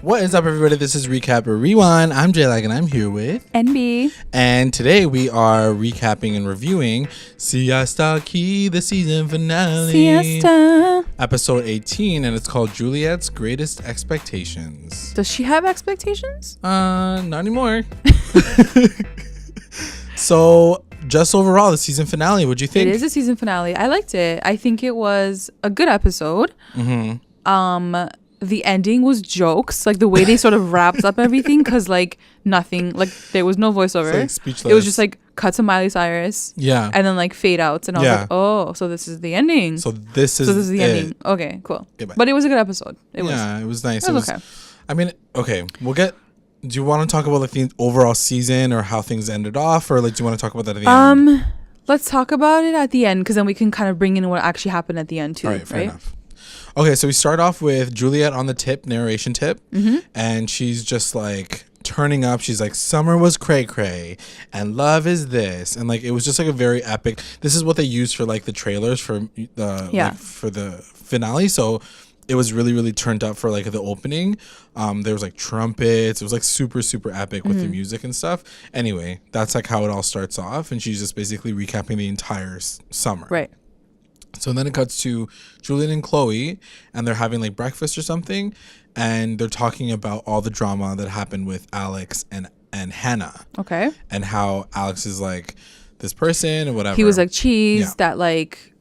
What is up, everybody? This is Recap or Rewind. I'm JAlex and I'm here with NB. And today we are recapping and reviewing Siesta, the season finale. Siesta. Episode 18, and it's called Juliette's Greatest Expectations. Does she have expectations? Not anymore. So, just overall, the season finale, what'd you think? It is a season finale. I liked it. I think it was a good episode. Mm-hmm. The ending was jokes, like the way they sort of wrapped up everything, because like nothing, like there was no voiceover. Like speechless. It was just like cut to Miley Cyrus. Yeah. And then like fade outs, and I was like, oh, so this is the ending. So this is the ending. Okay, cool. Goodbye. But it was a good episode. It was nice. It was okay. I mean, okay, we'll get. Do you want to talk about like the overall season or how things ended off, or like do you want to talk about that at the end? Let's talk about it at the end, because then we can kind of bring in what actually happened at the end too. All right, fair enough. Okay, so we start off with Juliette on the narration tip, and she's just like turning up. She's like, summer was cray cray and love is this, and like it was just like a very epic. This is what they used for like the trailers for the like, for the finale. So it was really, really turned up for like the opening. There was like trumpets. It was like super, super epic with the music and stuff. Anyway, that's like how it all starts off, and she's just basically recapping the entire summer. Right. So then it cuts to Juliette and Chloe, and they're having like breakfast or something, and they're talking about all the drama that happened with Alex and Hannah. Okay. And how Alex is like this person or whatever. He was like cheese that like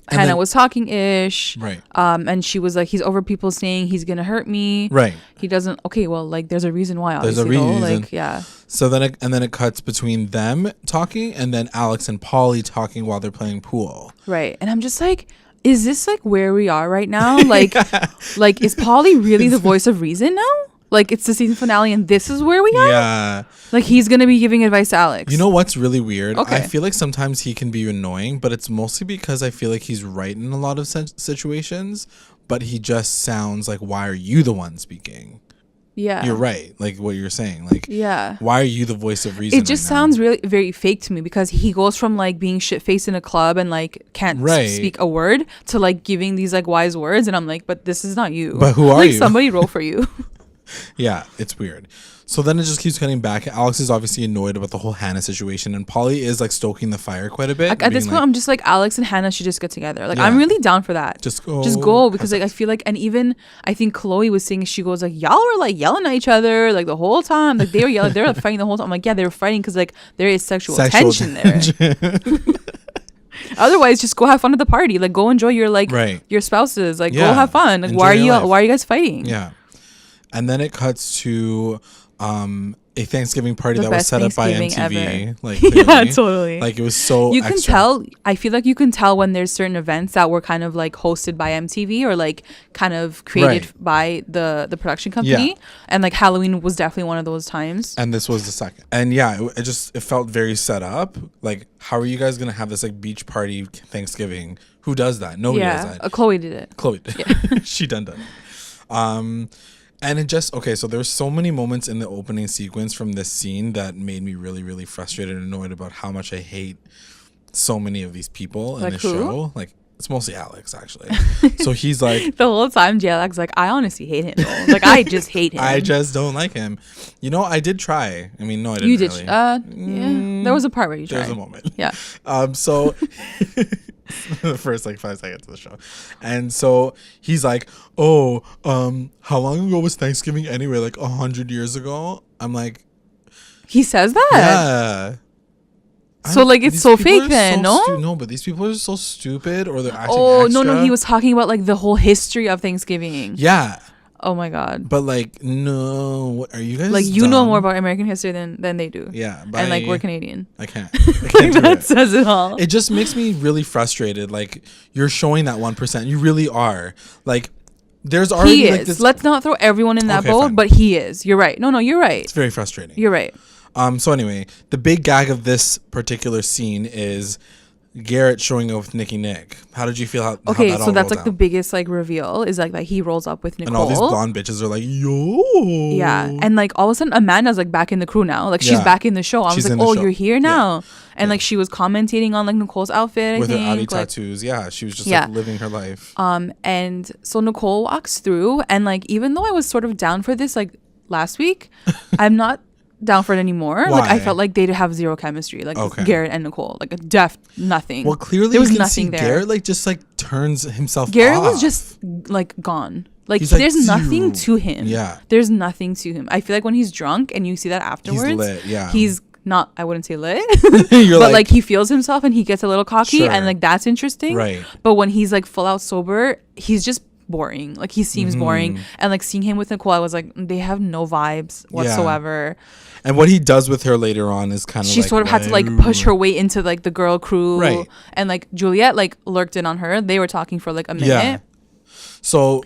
Hannah was talking ish. Right. And she was like, he's over people saying he's gonna hurt me. Right. He doesn't. Okay. Well, like there's a reason why. There's a reason. Like yeah. So then it cuts between them talking and then Alex and Polly talking while they're playing pool. Right. And I'm just like, is this like where we are right now? Like, like is Polly really the voice of reason now? Like it's the season finale and this is where we are? Yeah. Like he's going to be giving advice to Alex. You know what's really weird? Okay. I feel like sometimes he can be annoying, but it's mostly because I feel like he's right in a lot of situations, but he just sounds like, why are you the one speaking? Yeah. You're right. Like what you're saying. Like, yeah. Why are you the voice of reason? It just sounds really very fake to me, because he goes from like being shit-faced in a club and like can't speak a word to like giving these like wise words. And I'm like, but this is not you. But who are like, you? Somebody roll for you. Yeah, it's weird. So then it just keeps cutting back. Alex is obviously annoyed about the whole Hannah situation, and Polly is like stoking the fire quite a bit. Like, at this point, like, I'm just like, Alex and Hannah should just get together. Like, I'm really down for that. Just go. Because like I feel like, and even I think Chloe was saying, she goes like, y'all were like yelling at each other like the whole time. Like they were yelling, they were fighting the whole time. I'm like, yeah, they were fighting because like there is sexual tension there. Otherwise, just go have fun at the party. Like go enjoy your like your spouses. Like go have fun. Like why are you guys fighting? Yeah. And then it cuts to a Thanksgiving party that was set up by MTV. Ever. Like yeah, totally. Like it was so you can tell. I feel like you can tell when there's certain events that were kind of like hosted by MTV or like kind of created by the production company. Yeah. And like Halloween was definitely one of those times. And this was the second. And yeah, it felt very set up. Like how are you guys gonna have this like beach party Thanksgiving? Who does that? Nobody does that. Chloe did it. Chloe did. Yeah. She done it. And it just, okay, so there's so many moments in the opening sequence from this scene that made me really, really frustrated and annoyed about how much I hate so many of these people in the show. Like, it's mostly Alex, actually. So he's like... the whole time, JAlex like, I honestly hate him, though. Like, I just hate him. I just don't like him. You know, I did try. I mean, no, I didn't really. Yeah. There was a part where you tried. There was a moment. Yeah. So... the first like 5 seconds of the show, and so he's like, oh, how long ago was Thanksgiving anyway? Like 100 years ago. I'm like, he says that. Yeah. So like it's so fake then, no? No, but these people are so stupid, or they're acting extra. No, he was talking about like the whole history of Thanksgiving. Yeah. Oh my god. But like, no, what are you guys like you know more about American history than they do. Yeah. And like we're Canadian. I can't like that says it all. It just makes me really frustrated. Like you're showing that 1%. You really are. Like there's already he is. Like this... Let's not throw everyone in that boat, but he is. You're right. No, you're right. It's very frustrating. You're right. So anyway, the big gag of this particular scene is Garrett showing up with Nick. How did you feel? How Okay, that so all that's rolled like the out? biggest like reveal is like that he rolls up with Nicole. And all these blonde bitches are like, yo. Yeah, and like all of a sudden Amanda's like back in the crew now. Like she's back in the show. I was like, oh, you're here now. And like she was commentating on like Nicole's outfit. With I her think. Audi Like, tattoos. Yeah, she was just like living her life. And so Nicole walks through, and like even though I was sort of down for this like last week, I'm not down for it anymore. Why? Like I felt like they'd have zero chemistry, like Garrett and Nicole, like a nothing. Well, clearly there was you can nothing see there. Garrett like just like turns himself Garrett off. was just like gone. Like He's like, there's nothing to him. Yeah, there's nothing to him. I feel like when he's drunk and you see that afterwards, he's lit. Yeah, he's not. I wouldn't say lit, You're but like he feels himself and he gets a little cocky, Sure. and like that's interesting. Right. But when he's like full out sober, he's just boring. Like he seems boring, and like seeing him with Nicole, I was like, they have no vibes whatsoever. And what he does with her later on is kind of she like, sort of had to like push her way into like the girl crew, right? And like Juliette like lurked in on her. They were talking for like a minute. Yeah. So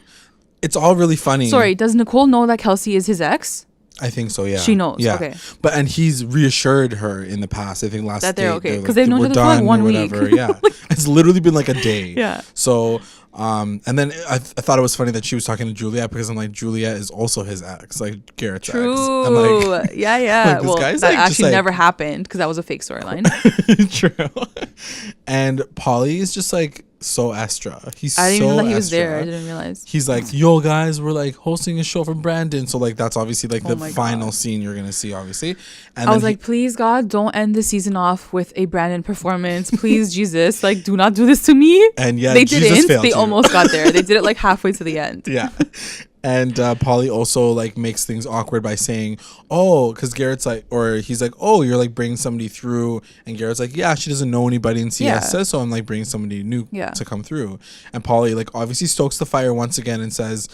it's all really funny. Sorry, does Nicole know that Kelsey is his ex? I think so. Yeah, she knows. Yeah, okay. But and he's reassured her in the past. I think last that they're date, okay like, because they've known we're each other for like 1 week. Yeah, it's literally been like a day. Yeah. So and then I thought it was funny that she was talking to Juliette because I'm like, Juliette is also his ex, like Garrett's ex. True. I'm like, yeah. Like, this well, guy's that like, actually never happened because that was a fake storyline. True. And Paulie is just like so extra. He's I didn't so even know that he was extra. there. I didn't realize. He's like, yo guys, we're like hosting a show for Brandon. So like that's obviously like the my final God. scene you're gonna see, obviously. And I was like, please God, don't end the season off with a Brandon performance. Please, Jesus, like do not do this to me. And yeah, they Jesus didn't. failed They you. almost got there. They did it like halfway to the end. Yeah. And Polly also like makes things awkward by saying, oh, because Garrett's like, or he's like, oh, you're like bringing somebody through. And Garrett's like, yeah, she doesn't know anybody in Siesta. So I'm like bringing somebody new to come through. And Polly like obviously stokes the fire once again and says,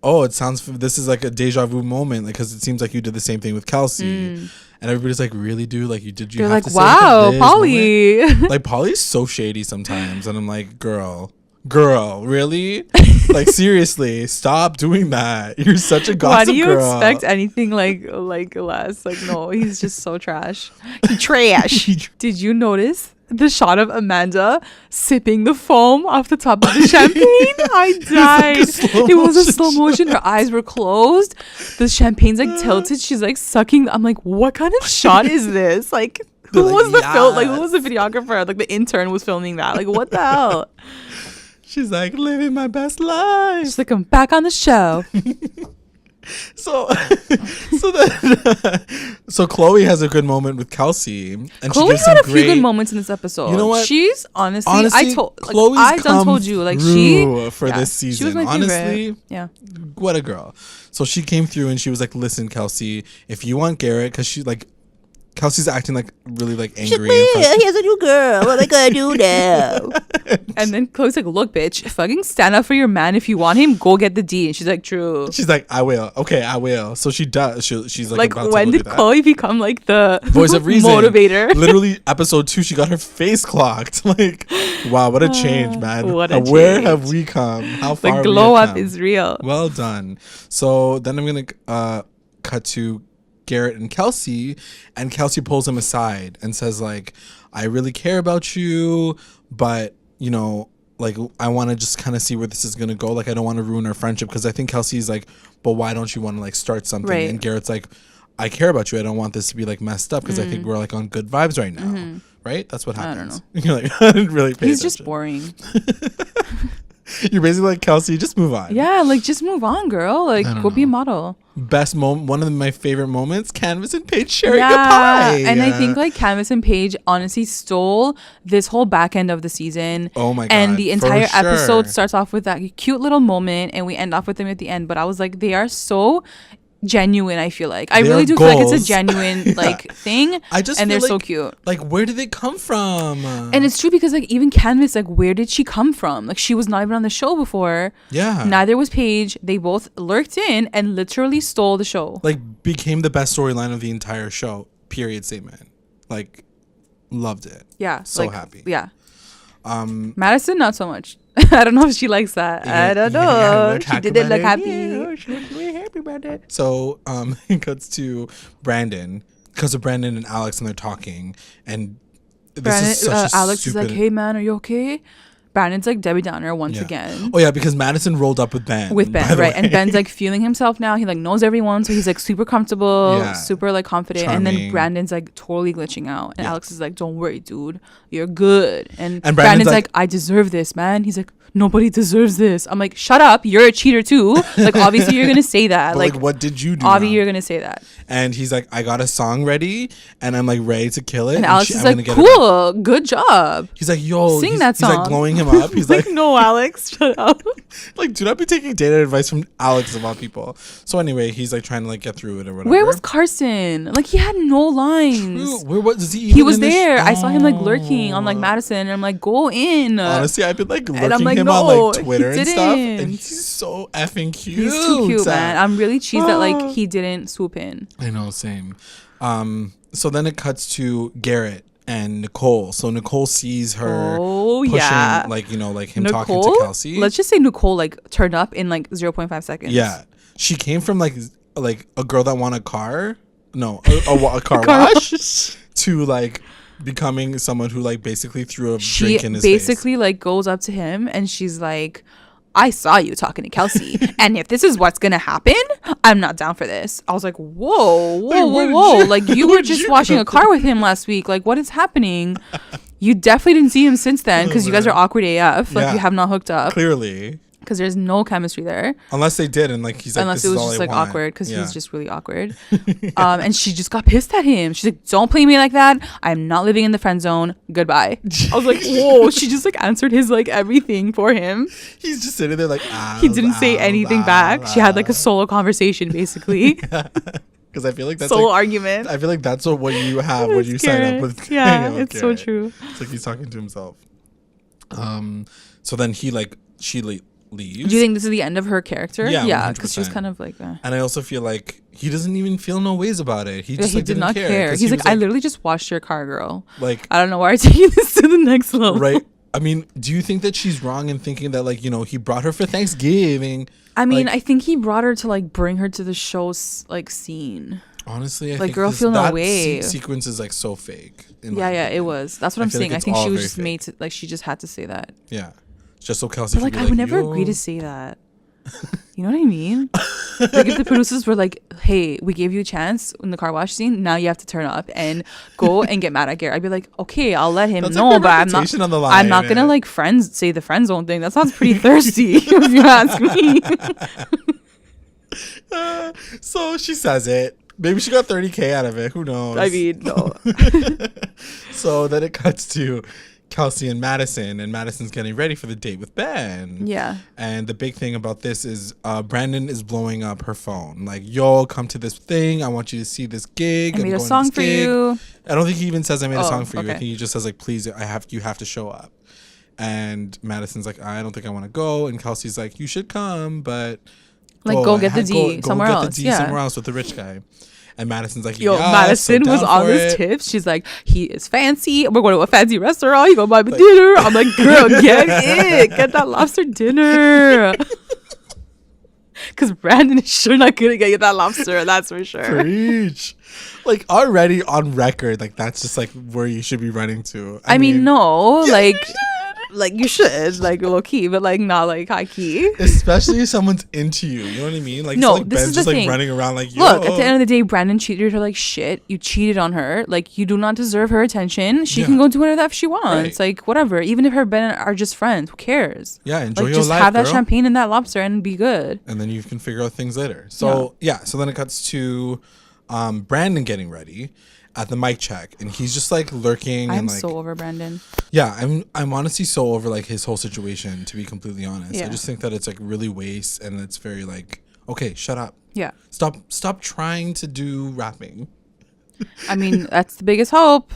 oh, it sounds, this is like a deja vu moment. Like, because it seems like you did the same thing with Kelsey. And everybody's like, really, dude? Like, you They're have like, to say wow, this Polly. moment? Like, Polly's so shady sometimes. And I'm like, girl, really? Like, seriously, stop doing that. You're such a gossip girl. Why do you expect anything like less? Like, no, he's just so trash. He trash. Did you notice the shot of Amanda sipping the foam off the top of the champagne? I died. It was a slow motion. Her eyes were closed. The champagne's like tilted. She's like sucking. I'm like, what kind of shot is this? Like, who was the who was the videographer? Like, the intern was filming that. Like, what the hell? She's like, living my best life. She's like, I'm back on the show. So Chloe has a good moment with Kelsey, and Chloe had a few good moments in this episode. You know what? She's honestly Chloe's I done told you, like she for this season. She was my honestly, favorite. Yeah, what a girl. So she came through and she was like, "Listen, Kelsey, if you want Garrett, because she like." Kelsey's acting like really like angry. Here's a new girl. What am I gonna do now? And then Chloe's like, "Look, bitch, fucking stand up for your man. If you want him, go get the D." And she's like, "True." She's like, "I will." Okay, I will. So she does. She's like, about when to did Chloe become like the voice of reason motivator? Literally, episode 2, she got her face clocked. Like, wow, what a change, man. What a Where change. have we come? How far? The glow up is real. Well done. So then I'm gonna cut to Garrett and Kelsey pulls him aside and says like, I really care about you, but you know, like I want to just kind of see where this is going to go. Like I don't want to ruin our friendship, because I think Kelsey's like, but why don't you want to like start something? Right. And Garrett's like, I care about you. I don't want this to be like messed up, because I think we're like on good vibes right now. Right? That's what happens. I don't know. You're like, I didn't really pay He's attention. just boring. You're basically like, Kelsey, just move on. Yeah, like just move on, girl. Like go be a model. Best moment, one of my favorite moments, Canvas and Paige sharing a pie. And I think like Canvas and Paige honestly stole this whole back end of the season. Oh my God. And the entire for sure. episode starts off with that cute little moment and we end off with them at the end. But I was like, they are so genuine. I feel like I really do feel like it's a genuine like thing. I just and feel they're so like, cute. Like, where did they come from? And it's true, because like even Canvas, like where did she come from? Like she was not even on the show before. Yeah. Neither was Paige. They both lurked in and literally stole the show. Like became the best storyline of the entire show. Period statement. Like, loved it. Yeah. So happy. Yeah. Madisson, not so much. I don't know if she likes that. Yeah, I don't know. we'll She talk didn't about look it. happy. Yeah, she looked really happy about it. So it cuts to Brandon, because of Brandon and Alex, and they're talking, and Brandon, is such a Alex stupid... is like, hey man, are you okay? Brandon's like Debbie Downer once again. Oh yeah, because Madison rolled up with Ben. Right? And Ben's like feeling himself now. He like knows everyone, so he's like super comfortable, super like confident. Charming. And then Brandon's like totally glitching out, and Alex is like, "Don't worry, dude, you're good." And Brandon's like, "I deserve this, man." He's like, "Nobody deserves this." I'm like, "Shut up, you're a cheater too." Like obviously you're gonna say that. But, like what did you do? Obviously you're gonna say that. And he's like, "I got a song ready, and I'm like ready to kill it." And Alex is like, "Cool, good job." He's like, "Yo, sing that song." He's like blowing him up. He's like, "No, Alex, shut up." Like, do not be taking data advice from Alex of all people. So anyway, he's like trying to like get through it or whatever. Where was Carson? Like he had no lines. True. Where was he? Even he was there. I saw him like lurking on like Madison, and I'm like, "Go in." Honestly, I've been like lurking like, him on like Twitter and stuff, and he's so effing cute. He's too cute, man. I'm really cheesed that like he didn't swoop in. I know, same. So then it cuts to Garrett and Nicole. So Nicole sees her pushing, like, you know, like him Nicole, talking to Kelsey. Let's just say Nicole like turned up in like 0.5 seconds. Yeah. She came from like a girl that won a car. No, a car wash to like becoming someone who like basically threw a drink in his face. She basically like goes up to him and she's like, I saw you talking to Kelsey, and if this is what's gonna happen, I'm not down for this. I was like, whoa. Like, you were just washing a car with him last week. Like, what is happening? You definitely didn't see him since then because you guys are awkward AF. Like, you have not hooked up. Clearly. Because there's no chemistry there. Unless they did, and like he's like, unless it was just like awkward because he was just really awkward. And she just got pissed at him. She's like, "Don't play me like that. I'm not living in the friend zone. Goodbye." I was like, "Whoa!" She just like answered his like everything for him. He's just sitting there like he didn't say anything back. She had like a solo conversation basically. Because I feel like that's solo like, argument. I feel like that's what you have when you sign up with. Yeah, it's Garrett. So true. It's like he's talking to himself. So then she leaves. Do you think this is the end of her character? Yeah, because she was kind of like and I also feel like he doesn't even feel no ways about it. He just he like, did not care. He's like, I literally just washed your car, girl. Like, I don't know why I'm taking this to the next level. Right. I mean, do you think that she's wrong in thinking that, like, you know, he brought her for Thanksgiving? I mean, I think he brought her to like bring her to the show's like scene. Honestly, I like think girl feel no way. Sequence is like so fake. Yeah, it was. That's what I'm saying. I think she was just made to like she just had to say that. Yeah. Just so Kelsey. But like, I would never agree to say that. You know what I mean? Like if the producers were like, "Hey, we gave you a chance in the car wash scene. Now you have to turn up and go and get mad at Garrett." I'd be like, "Okay, I'll let him know, but I'm not. I'm not gonna like say the friend zone thing. That sounds pretty thirsty, if you ask me." So she says it. Maybe she got 30K out of it. Who knows? I mean, no. So then it cuts to Kelsey and Madison's getting ready for the date with Ben. Yeah. And the big thing about this is Brandon is blowing up her phone. Like, yo, come to this thing. I want you to see this gig. I made a song for you. I don't think he even says I made a song for you. I think he just says like, please, you have to show up. And Madison's like, I don't think I want to go. And Kelsey's like, you should come, but like go get the D somewhere else. Go get the D somewhere else with the rich guy. And Madison's like, yo, Madison was on this tip. She's like, he is fancy. We're going to a fancy restaurant. You gonna buy me dinner? I'm like, girl, get it. Get that lobster dinner. Because Brandon is sure not gonna get that lobster. That's for sure. Preach. Like already on record, like that's just like where you should be running to. I mean no, yeah, like you should, like low key, but like not like high key. Especially if someone's into you, you know what I mean? Like, no, so, like this Ben's is just the like thing. Running around like, yo. Look, at the end of the day, Brandon treated her like shit. You cheated on her. Like you do not deserve her attention. She can go do whatever she wants. Right. Like whatever. Even if her and Ben are just friends, who cares? Yeah, enjoy like, your just life, have that girl. champagne and that lobster and be good. And then you can figure out things later. So so then it cuts to Brandon getting ready at the mic check, and he's just like lurking. I'm and like, so over Brandon. Yeah, I'm honestly so over like his whole situation, to be completely honest. Yeah. I just think that it's like really waste, and it's very like, okay, shut up. Yeah. Stop trying to do rapping. I mean, that's the biggest hope.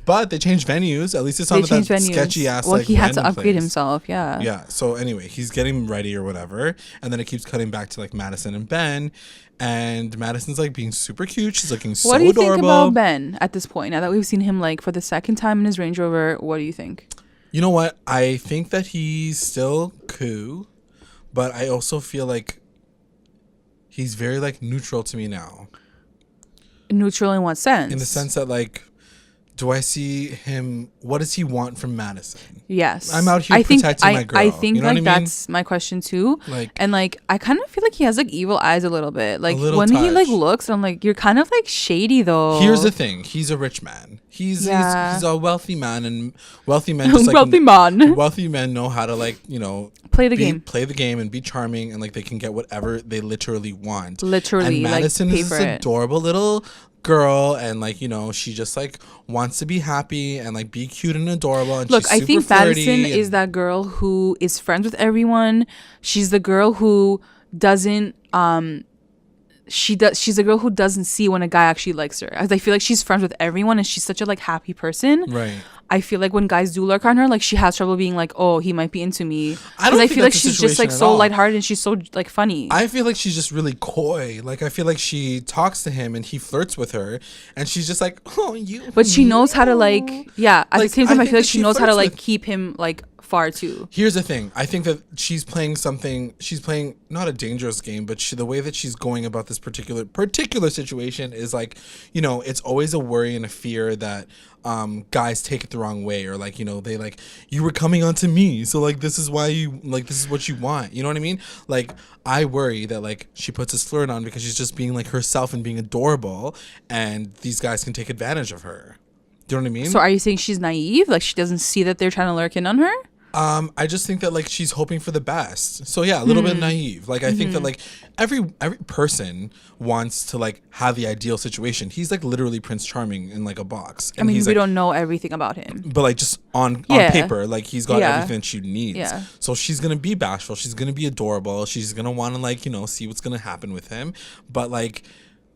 But they changed venues. At least it's not that sketchy ass. Well, like, he had to upgrade place. himself. Yeah. Yeah. So anyway, he's getting ready or whatever, and then it keeps cutting back to like Madison and Ben, and Madison's like being super cute. She's looking so adorable. What do you think about Ben at this point? Now that we've seen him like for the second time in his Range Rover, what do you think? You know what? I think that he's still cool, but I also feel like he's very like neutral to me now. Neutral in what sense? In the sense that like, do I see him? What does he want from Madison? Yes. I'm out here protecting my girl. I think you know like that's my question too. Like, and like I kind of feel like he has like evil eyes a little bit. Like little when he touch. like looks, I'm like, you're kind of like shady though. Here's the thing. He's a rich man. He's a wealthy man, and wealthy men just like wealthy men know how to like, you know, play the game and be charming, and like they can get whatever they literally want. Literally, and Madison like, is this adorable little girl, and like, you know, she just like wants to be happy and like be cute and adorable, and look, she's I super think flirty Madison is that girl who is friends with everyone. She's the girl who doesn't she's a girl who doesn't see when a guy actually likes her, as I feel like she's friends with everyone and she's such a like happy person. Right. I feel like when guys do lurk on her, like she has trouble being like, oh, he might be into me. Because I feel like she's just like so lighthearted and she's so like funny. I feel like she's just really coy. Like I feel like she talks to him and he flirts with her, and she's just like, oh, you. But she knows how to like, yeah. At the same time, I feel like she knows how to like keep him like far too. Here's the thing. I think that she's playing something. She's playing not a dangerous game, but the way that she's going about this particular situation is like, you know, it's always a worry and a fear that guys take it the wrong way, or like, you know, they like, you were coming on to me, so like this is why you like, this is what you want, you know what I mean? Like I worry that like she puts this flirt on because she's just being like herself and being adorable, and these guys can take advantage of her. Do you know what I mean? So are you saying she's naive, like she doesn't see that they're trying to lurk in on her? I just think that like she's hoping for the best. So yeah, a little bit naive. Like I think that like every person wants to like have the ideal situation. He's like literally Prince Charming in like a box. And I mean, we like, don't know everything about him. But like just on paper, like he's got everything she needs. Yeah. So she's gonna be bashful. She's gonna be adorable. She's gonna want to like, you know, see what's gonna happen with him. But like,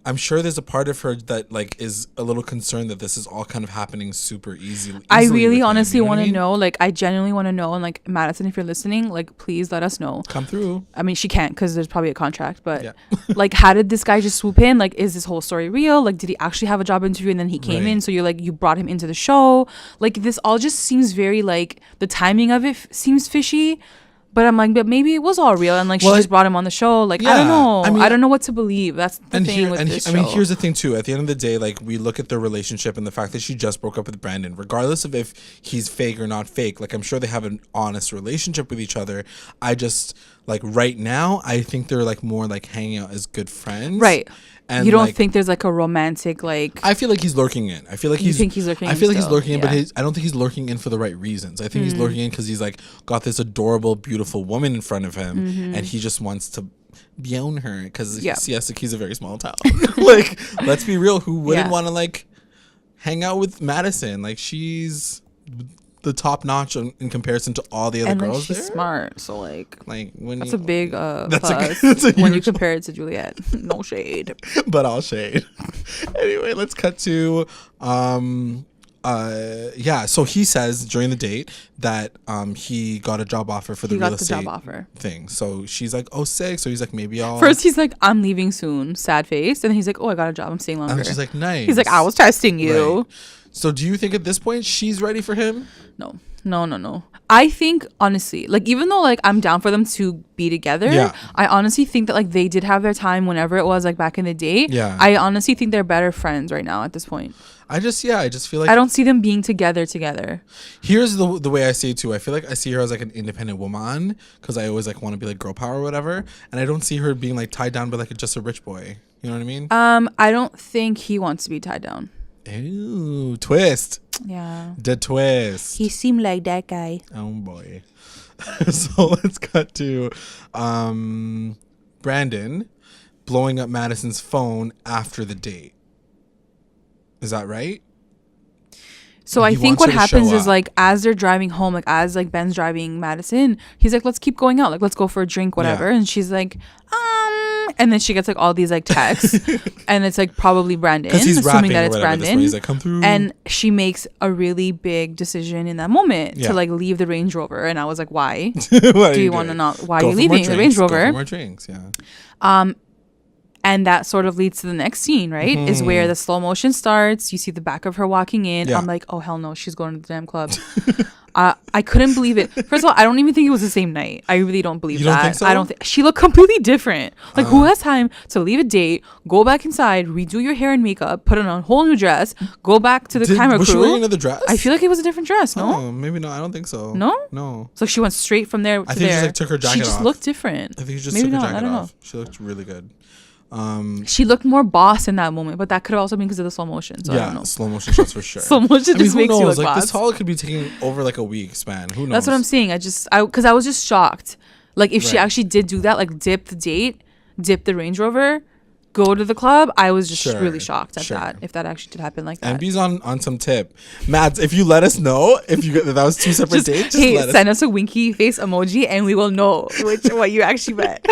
I'm sure there's a part of her that like is a little concerned that this is all kind of happening super easily. I really honestly want to know, like I genuinely want to know, and like Madison, if you're listening, like please let us know. Come through. I mean, she can't because there's probably a contract, but like how did this guy just swoop in? Like is this whole story real? Like did he actually have a job interview and then he came in, so you're like, you brought him into the show? Like this all just seems very like, the timing of it seems fishy. But I'm like, but maybe it was all real, and like she just brought him on the show. Like I don't know, I mean, I don't know what to believe. That's the thing with this show. I mean, here's the thing too. At the end of the day, like we look at their relationship and the fact that she just broke up with Brandon, regardless of if he's fake or not fake. Like I'm sure they have an honest relationship with each other. I just like right now, I think they're like more like hanging out as good friends, right? And you don't like, think there's like a romantic like? I feel like he's lurking in. I feel like he's lurking. I feel like he's lurking in, but I don't think he's lurking in for the right reasons. I think he's lurking in because he's like got this adorable, beautiful woman in front of him, and he just wants to be on her because Siesta Key's a very small town. Like, let's be real. Who wouldn't want to like hang out with Madison? Like, she's the top notch in comparison to all the other girls. She's there. smart, so like when that's a big that's a when you compare it to Juliette. No shade, but all shade. Anyway, let's cut to so he says during the date that he got a job offer for the real estate thing. So she's like, oh, sick. So he's like, maybe I'll. First he's like, I'm leaving soon, sad face, and then he's like, oh, I got a job, I'm staying longer. And she's like, nice. He's like, I was testing you. Right. So do you think at this point she's ready for him? No. I think honestly, like even though like I'm down for them to be together, I honestly think that like they did have their time whenever it was like back in the day. Yeah. I honestly think they're better friends right now at this point. I just feel like I don't see them being together. Here's the way I see it too. I feel like I see her as like an independent woman because I always like want to be like girl power or whatever, and I don't see her being like tied down by like just a rich boy. You know what I mean? I don't think he wants to be tied down. Ooh, twist. Yeah. The twist. He seemed like that guy. Oh boy. So let's cut to Brandon blowing up Madison's phone after the date. Is that right? So I think what happens is like as they're driving home, like as like Ben's driving Madison, he's like, let's keep going out, like let's go for a drink, whatever. And she's like, and then she gets like all these like texts, and it's like probably Brandon, assuming that it's Brandon. He's like, come through. And she makes a really big decision in that moment to like leave the Range Rover, and I was like, why? Do you want to not? Why are you leaving the Range Rover? Go for more drinks, yeah. And that sort of leads to the next scene, right? Is where the slow motion starts. You see the back of her walking in. Yeah. I'm like, oh, hell no, she's going to the damn club. I couldn't believe it. First of all, I don't even think it was the same night. I really don't believe that. Don't think so? I don't think she looked completely different. Like, who has time to leave a date, go back inside, redo your hair and makeup, put on a whole new dress, go back to the camera was crew? she wearing another dress? I feel like it was a different dress. No, Oh, maybe not. I don't think so. no. So she went straight from there to I think there. she just, like, took her jacket She just off. looked different. I think she just Maybe took her not. jacket I don't off. know. She looked really good. She looked more boss in that moment, but that could have also been because of the slow motion. So I don't know. Slow motion shots for sure. Slow motion just who makes knows? you look like boss. this haul could be taking over like a week span. Who knows? That's what I'm saying. Because I was just shocked. Like, if she actually did do that, like dip the date, dip the Range Rover, go to the club, I was just really shocked at that. If that actually did happen like that. And B's on some tip. Mads, if you let us know if that was two separate dates, just send us a winky face emoji and we will know what you actually meant.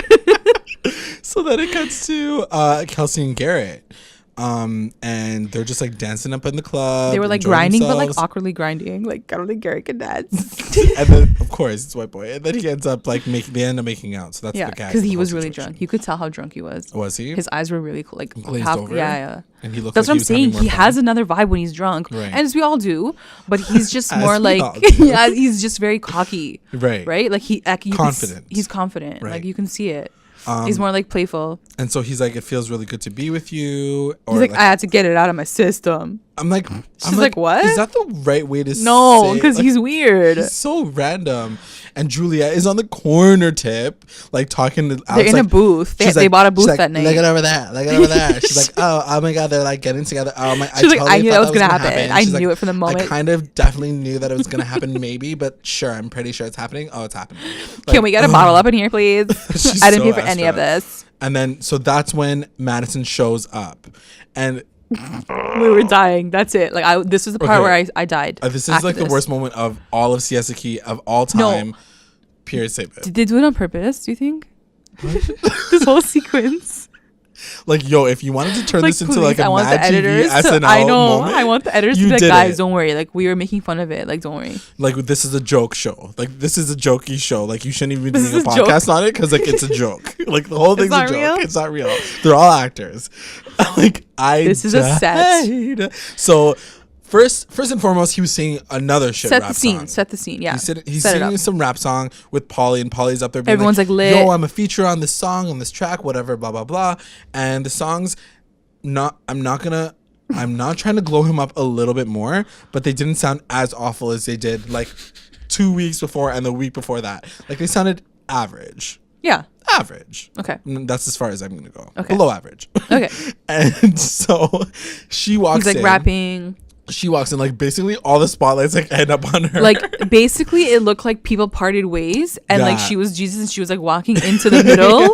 So then it cuts to Kelsey and Garrett. And they're just like dancing up in the club. They were like grinding, but like awkwardly grinding. Like, I don't think Garrett can dance. And then, of course, it's white boy. And then he ends up like they end up making out. So that's the gag. Because he was really drunk. You could tell how drunk he was. Was he? His eyes were really like glazed over. Yeah. And he looked. That's like what I'm saying. He fun. has another vibe when he's drunk, Right. and as we all do. But he's just more like he's just very cocky. Right. Like confident. He's confident. Right. Like, you can see it. He's more like playful. And so he's like, it feels really good to be with you. Or he's like, I had to get it out of my system. She's like, what? Is that the right way to say? No, because he's weird. He's so random. And Juliette is on the corner tip, like talking to Alex. They're in a booth. They bought a booth that night. Look at over there. Look at over there. She's like, oh my God, they're like getting together. Oh my. She's like, I knew that was gonna happen. I knew it from the moment. I kind of definitely knew that it was gonna happen, maybe, but sure, I'm pretty sure it's happening. Oh, it's happening. Like, can we get a bottle up in here, please? I didn't pay for any of this. And then, so that's when Madisson shows up, and we were dying. That's it. Like, this was the part where I died. This is like the worst moment of all of Siesta Key of all time. No. Period statement. Did they do it on purpose? Do you think? This whole sequence. Like, yo, if you wanted to turn this into like a Mad TV SNL I know. moment, I want the editors to be like, guys, don't worry. Like, we were making fun of it. Like, don't worry. Like, this is a joke show. Like, this is a jokey show. Like, you shouldn't even be doing a podcast on it because like it's a joke. Like, the whole thing's a joke. Real? It's not real. They're all actors. Like, this is a set. So. First and foremost, he was singing another shit rap song. Set the scene, yeah. He's singing some rap song with Polly, and Polly's up there being everyone's like lit. Yo, I'm a feature on this song, on this track, whatever, blah, blah, blah. And the song's I'm not trying to glow him up a little bit more, but they didn't sound as awful as they did like 2 weeks before and the week before that. Like, they sounded average. Yeah. Average. Okay. That's as far as I'm going to go. Okay. Below average. Okay. And so she walks in. He's like rapping. She walks in, like, basically all the spotlights like end up on her. Like, basically it looked like people parted ways and like she was Jesus and she was like walking into the middle.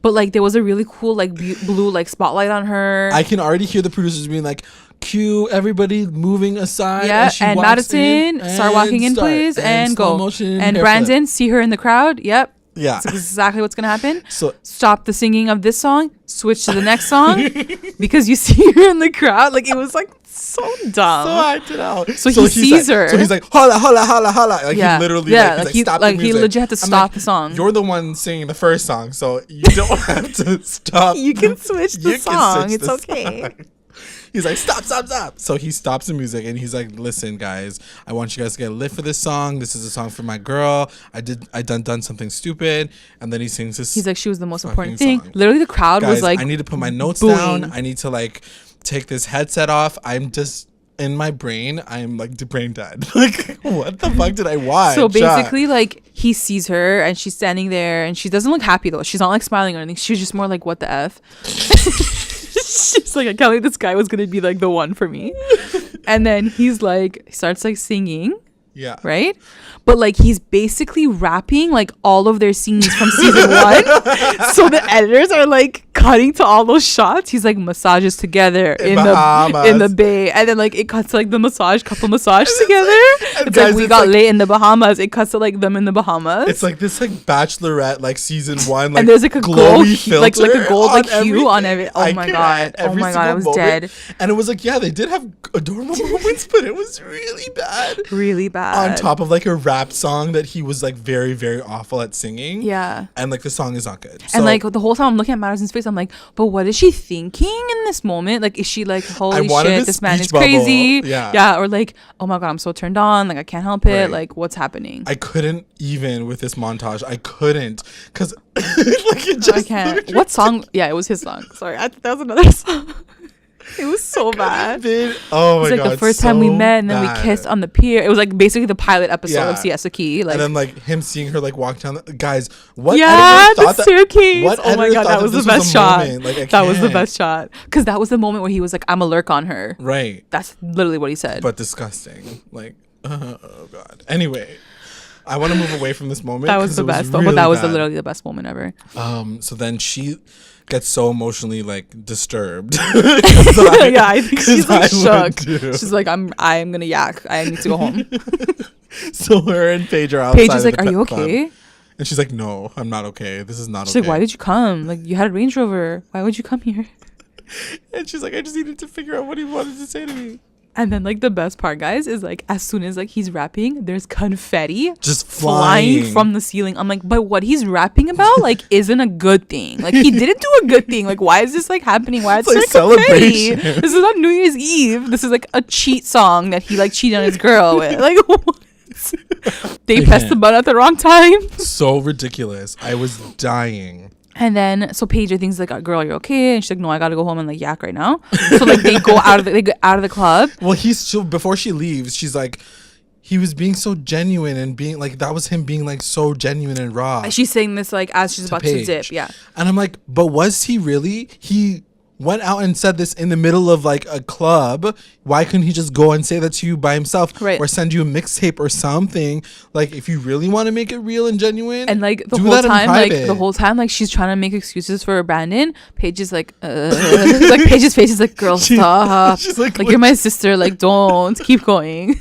But like there was a really cool like blue like spotlight on her. I can already hear the producers being like, cue everybody moving aside. Yeah, and Madisson, start walking in, please, and go. Motion, and Brandon, flip. See her in the crowd. Yep. Yeah. That's exactly what's going to happen. So stop the singing of this song, switch to the next song because you see her in the crowd. Like, it was like so dumb. So acted out. So he sees her. So he's like, holla, holla, holla, holla. Like, he literally, stop the music. He legit had to stop the song. You're the one singing the first song, so you don't have to stop. You can switch the song. It's okay. Song. He's like, stop. So he stops the music and he's like, listen, guys, I want you guys to get lit for this song. This is a song for my girl. I done something stupid. And then he sings this. He's like, she was the most important thing. Song. Literally, the crowd guys, was like, I need to put my notes down. I need to like take this headset off. I'm just in my brain. I'm like brain dead. Like, what the fuck did I watch? So basically, like, he sees her and she's standing there and she doesn't look happy though. She's not like smiling or anything. She's just more like, what the F? She's like, I can't believe this guy was gonna be like the one for me. And then he's like, starts like singing. Yeah. Right? But like he's basically rapping like all of their scenes from season 1. So the editors are like cutting to all those shots. He's like massages together in the bay. And then like it cuts to like the couple massage together. It's guys, like we got late in the Bahamas. It cuts to like them in the Bahamas. It's like this like Bachelorette like season 1 like, and there's like a gold like a gold like hue on everything. it. Oh my god. I was dead. And it was like, yeah, they did have adorable moments, but it was really bad. Really bad. bad. On top of like a rap song that he was like very, very awful at singing. Yeah. And like the song is not good. And like the whole time I'm looking at Madison's face, I'm like, but what is she thinking in this moment? Like, is she like, holy shit, this man is crazy? Yeah. Or like, oh my God, I'm so turned on. Like, I can't help it. Right. Like, what's happening? I couldn't even with this montage. I couldn't. Because like it just. I can't. What song? Yeah, it was his song. Sorry. That was another song. It was so bad. Oh my God. It was like the first time we met and then we kissed on the pier. It was like basically the pilot episode of Siesta Key. Like, and then like him seeing her like walk down guys, what the staircase. Oh my God, that was the best shot. Like, that was the best shot. Because that was the moment where he was like, I'm a lurk on her. Right. That's literally what he said. But disgusting. Like, oh God. Anyway, I want to move away from this moment. That was the best though. But that was literally the best moment ever. So then she gets so emotionally like disturbed. I think she's like shook. She's like, I'm gonna yak. I need to go home. So her and Paige are outside. Paige is like, are you okay? And she's like, no, I'm not okay. This is not okay. She's like, why did you come? Like, you had a Range Rover. Why would you come here? And she's like, I just needed to figure out what he wanted to say to me. And then like the best part, guys, is like as soon as like he's rapping, there's confetti just flying from the ceiling. I'm like, but what he's rapping about like isn't a good thing. Like he didn't do a good thing. Like why is this like happening? Why is there like celebration? This is not New Year's Eve. This is like a cheat song that he like cheated on his girl with. Like what? They pressed the button at the wrong time. So ridiculous. I was dying. And then so Paige thinks like, girl, are you okay? And she's like, no, I gotta go home and like yak right now. So like they go out of the club. Well, before she leaves, she's like, he was being so genuine and being like, that was him being like so genuine and raw. She's saying this like as she's about to dip. Yeah. And I'm like, but was he really? He went out and said this in the middle of like a club. Why couldn't he just go and say that to you by himself? Right. Or send you a mixtape or something? Like if you really want to make it real and genuine, and like the whole time like she's trying to make excuses for Brandon. Paige is like like Paige's face is like, girl, stop. She's like you're my sister, like don't keep going.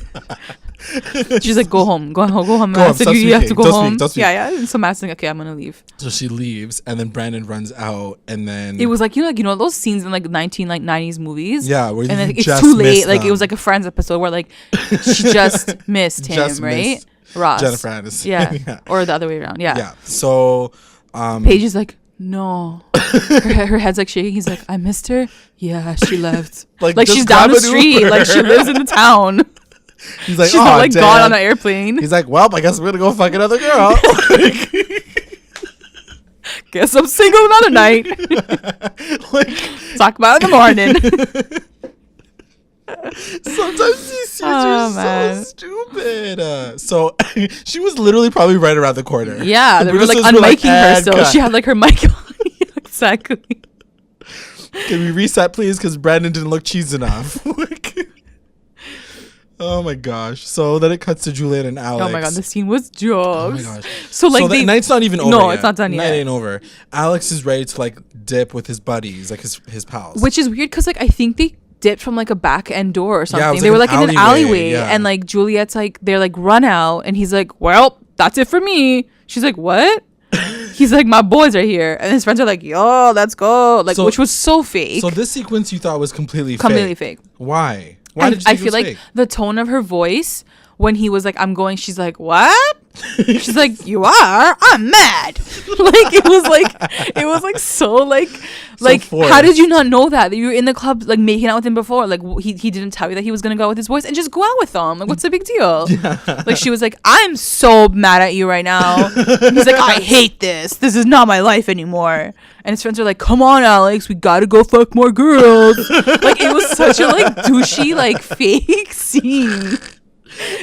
She's like, go home. Matt said you have to go home. Yeah. And so Matt's like, okay, I'm gonna leave. So she leaves, and then Brandon runs out, and then it was like you know those scenes in like 90s movies. Yeah, where and then it's too late. Like it was like a Friends episode where like she just missed him, right? Ross, Jennifer Aniston. Yeah, or the other way around. Yeah. So Paige is like, no. her head's like shaking. He's like, I missed her. Yeah, she left. like she's down the street. Like she lives in the town. He's like, she's not like gone on an airplane. He's like, well, I guess we're gonna go fuck another girl. Guess I'm single another night. Like, talk about it in the morning. Sometimes these scenes are so stupid. So she was literally probably right around the corner. Yeah, they were like unmiking her still. Cut. She had like her mic on. Exactly. Can we reset, please? Because Brandon didn't look cheesed enough. Oh my gosh. So then it cuts to Juliette and Alex. Oh my God, the scene was jokes. Oh my gosh. So like the night's not even over. No, yet. It's not done yet. Night ain't over. Alex is ready to like dip with his buddies, like his pals. Which is weird because like I think they dipped from like a back end door or something. Yeah, they were like in an alleyway and like Juliette's like they're like run out and he's like, well, that's it for me. She's like, what? He's like, my boys are here, and his friends are like, yo, let's go. Like, which was so fake. So this sequence you thought was completely fake. Why? Why did you think I feel like fake? The tone of her voice when he was like, I'm going, she's like, what? She's like, you are? I'm mad. Like it was like so forced. How did you not know that you were in the club like making out with him before? Like he didn't tell you that he was gonna go out with his boys and just go out with them. Like what's the big deal? Yeah. Like she was like, I'm so mad at you right now. He's like, I hate this. This is not my life anymore. And his friends are like, come on, Alex, we gotta go fuck more girls. Like it was such a like douchey like fake scene.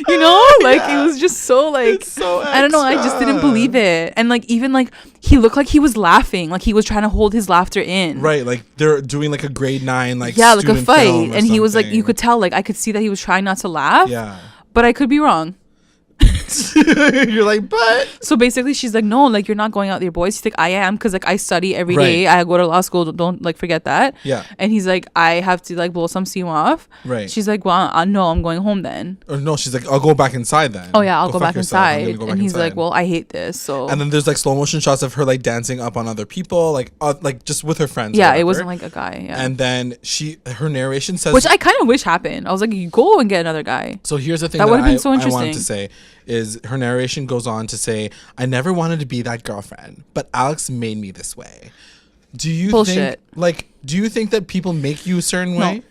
You know, like it was just so like so I don't know, I just didn't believe it. And like even like he looked like he was laughing, like he was trying to hold his laughter in, right? Like they're doing like a grade 9 like like a fight, and he was like, you could tell, like I could see that he was trying not to laugh. Yeah, but I could be wrong. You're like, but. So basically, she's like, no, like, you're not going out with your boys. She's like, I am, because like I study every day. I go to law school. Don't like forget that. Yeah. And he's like, I have to like blow some steam off. Right. She's like, well, no, I'm going home then. Or no, she's like, I'll go back inside then. Oh yeah, I'll go back inside. Go back and he's inside. like, well, I hate this. So. And then there's like slow motion shots of her like dancing up on other people, like just with her friends. Yeah, it wasn't like a guy. Yeah. And then her narration says, which I kind of wish happened. I was like, you go and get another guy. So here's the thing that would have been so I interesting. wanted to say is her narration goes on to say, I never wanted to be that girlfriend, but Alex made me this way. Do you Bullshit. do you think that people make you a certain way? No,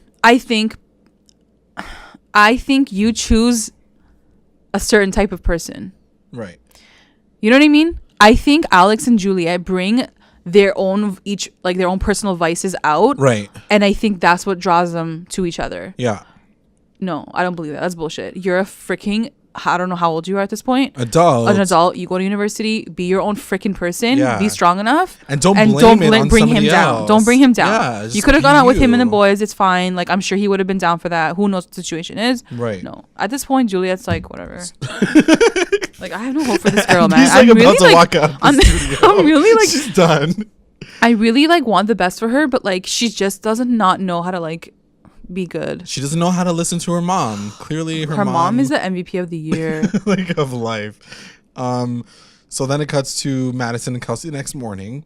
I think you choose a certain type of person. Right. You know what I mean? I think Alex and Juliette bring their own personal vices out. Right. And I think that's what draws them to each other. Yeah. No, I don't believe that. That's bullshit. You're a freaking, I don't know how old you are at this point. An adult. You go to university. Be your own freaking person. Yeah. Be strong enough. And don't bring him down. Don't bring him down. Yeah, you could have gone out with him and the boys. It's fine. Like, I'm sure he would have been down for that. Who knows what the situation is? Right. No. At this point, Juliette's like, whatever. Like, I have no hope for this girl, man. He's like about to walk out the studio. I'm really like, she's done. I really like want the best for her, but like, she just doesn't not know how to like be good. She doesn't know how to listen to her mom. Clearly her mom is the MVP of the year. like of life. So then it cuts to Madisson and Kelsey the next morning.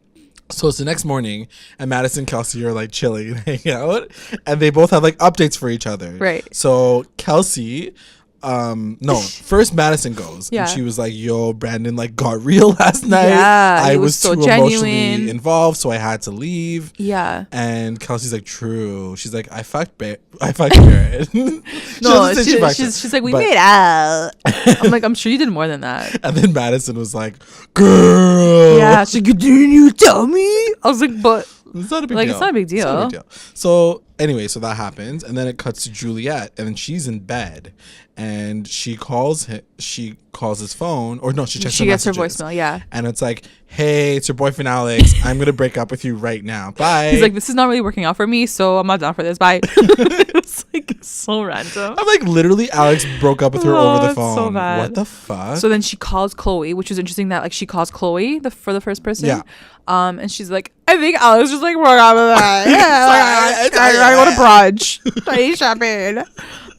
So it's the next morning and Madisson and Kelsey are like chilling and hanging out, and they both have like updates for each other. Right. So Kelsey first Madisson goes. Yeah. And she was like, yo, Brandon like got real last night. Yeah, I was so too genuine. emotionally involved, so I had to leave. Yeah. And Kelsey's like, true. She's like, I fucked Garrett. No, she's like, we made out. I'm like, I'm sure you did more than that. And then Madisson was like, girl. Yeah, she's like, didn't you tell me? I was like, but it's not a big like, deal. it's not a big deal. It's not a big deal. So anyway, so that happens, and then it cuts to Juliette, and then she's in bed, and she calls his phone, or no, she checks she gets her voicemail, yeah, and it's like, hey, it's your boyfriend Alex. I'm gonna break up with you right now. Bye. He's like, this is not really working out for me, so I'm not down for this. Bye. It was like so random. I'm like, literally, Alex broke up with her over the phone. So bad. What the fuck? So then she calls Chloe, which is interesting that like she calls Chloe for the first person. Yeah. And she's like, I think Alex just like broke up with that. Yeah, I go to brunch. I eat shopping.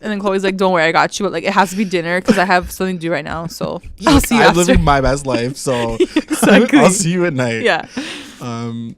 And then Chloe's like, don't worry, I got you. But like, it has to be dinner because I have something to do right now. So I'll see you I'm after. living my best life, so Exactly. I'll see you at night. Yeah.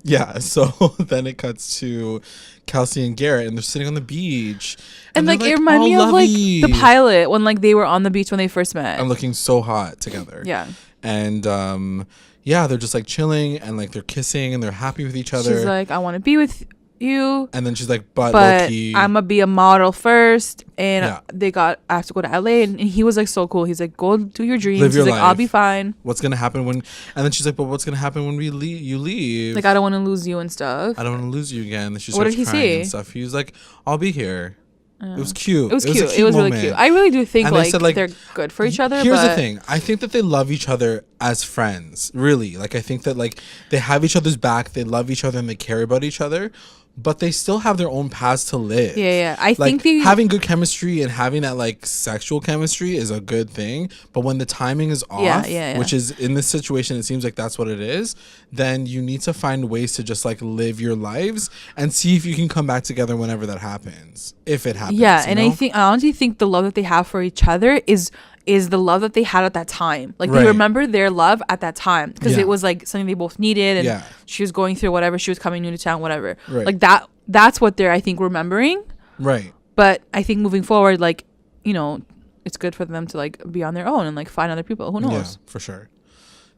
Yeah. So then it cuts to Kelsey and Garrett, and they're sitting on the beach. And like, it reminded me of like the pilot when like they were on the beach when they first met. And looking so hot together. Yeah. And yeah, they're just like chilling and like they're kissing and they're happy with each other. She's like, I want to be with you. And then she's like, but I'm gonna be a model first. And yeah. I have to go to LA. And he was like so cool. He's like, go do your dreams. Live your He's like, life. I'll be fine. What's gonna happen when? And then she's like, but what's gonna happen when you leave? Like, I don't want to lose you and stuff. I don't want to lose you again. And she What did he crying say? and stuff. He was like, I'll be here. It was cute. It was cute. It was really cute. I really do think like, they're good for each other. Here's the thing. I think that they love each other as friends. Really. Like, I think that like they have each other's back. They love each other and they care about each other. But they still have their own paths to live. Yeah. I like, think having good chemistry and having that like sexual chemistry is a good thing. But when the timing is off, which is in this situation, it seems like that's what it is, then you need to find ways to just like live your lives and see if you can come back together whenever that happens. If it happens. Yeah, and I honestly think the love that they have for each other is the love that they had at that time. Like, they remember their love at that time because it was like something they both needed, and she was going through whatever, she was coming new to town, whatever. Like that's what they're, I think, remembering. Right. But I think moving forward, like, you know, it's good for them to like be on their own and like find other people. Who knows? Yeah, for sure.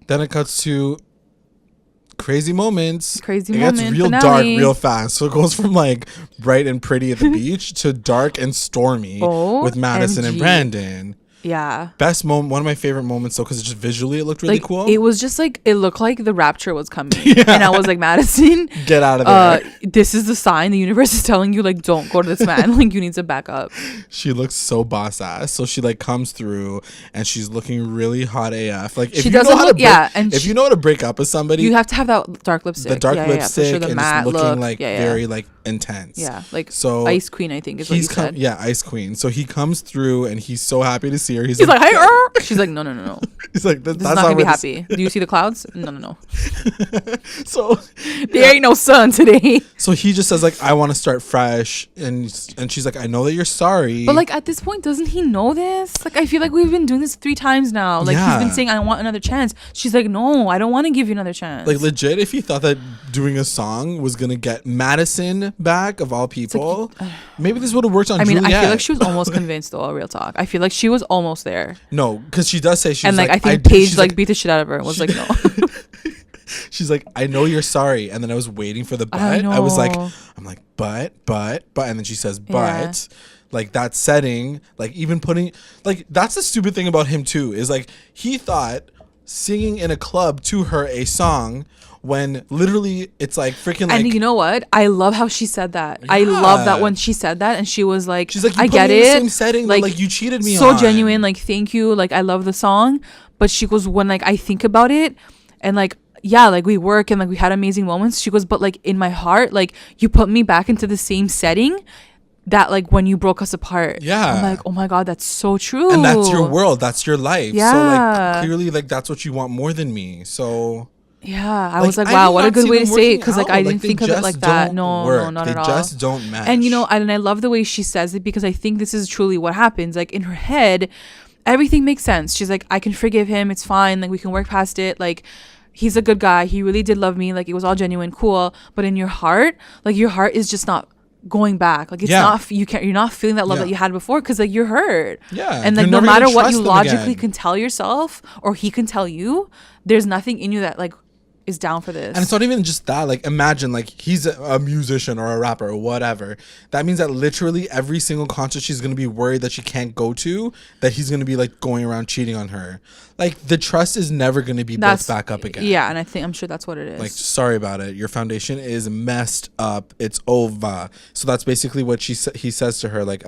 Then it cuts to crazy moments. It gets real finale. dark real fast. So it goes from like bright and pretty at the beach to dark and stormy with Madisson and Brandon. Yeah. Best moment, one of my favorite moments though, because just visually it looked really cool. It was just like, it looked like the rapture was coming. And I was like, Madisson, get out of there. This is the sign the universe is telling you, like, don't go to this man. Like, you need to back up. She looks so boss ass. So she like comes through and she's looking really hot AF. Like, if she you know how to break, you know how to break up with somebody, you have to have that dark lipstick. The dark lipstick, sure, the and matte just looking look. like very like intense. Yeah, like so Ice Queen, I think is what you said. Yeah, Ice Queen. So he comes through and he's so happy to see her. He's like, hey, she's like, no. He's like, this is not gonna be happy. Do you see the clouds? No. So there ain't no sun today. So he just says like, I want to start fresh, and she's like, I know that you're sorry, but like at this point, doesn't he know this? Like I feel like we've been doing this 3 times now. Like he's been saying, I want another chance. She's like, no, I don't want to give you another chance. Like legit, if he thought that doing a song was gonna get Madisson back of all people, like, maybe this would have worked on Juliette. I feel like she was almost convinced though. Real talk, I feel like she was almost there. No, because she does say she's and like I think Paige like beat the shit out of her and was like, no. She's like, I know you're sorry, and then I was waiting for the but. I was like, I'm like, but, and then she says, but. Yeah. Like that setting, like even putting, like that's the stupid thing about him too, is like he thought singing in a club to her a song when literally it's like freaking like. And you know what? I love how she said that. Yeah. I love that when she said that and she was like, she's like, you I put get me it. In the same setting, like you cheated me so on. genuine, like thank you, like I love the song. But she goes, when like I think about it and like, yeah, like we work and like we had amazing moments. She goes, but like in my heart, like you put me back into the same setting that like when you broke us apart. Yeah. I'm like, oh my God, that's so true. And that's your world. That's your life. Yeah. So like clearly like that's what you want more than me. So yeah, I was like, wow, what a good way to say it. Because like I didn't think of it like that. No, not at all. They just don't match. And you know, and I love the way she says it because I think this is truly what happens. Like in her head, everything makes sense. She's like, I can forgive him. It's fine. Like we can work past it. Like he's a good guy. He really did love me. Like it was all genuine, cool. But in your heart, like your heart is just not going back. Like it's not, you're not feeling that love that you had before because like you're hurt. Yeah. And like no matter what you logically can tell yourself or he can tell you, there's nothing in you that like is down for this. And it's not even just that. Like imagine like he's a musician or a rapper or whatever. That means that literally every single concert she's gonna be worried that she can't go to, that he's gonna be like going around cheating on her. Like the trust is never gonna be built back up again. Yeah, and I'm sure that's what it is. Like sorry about it. Your foundation is messed up. It's over. So that's basically what he says to her. Like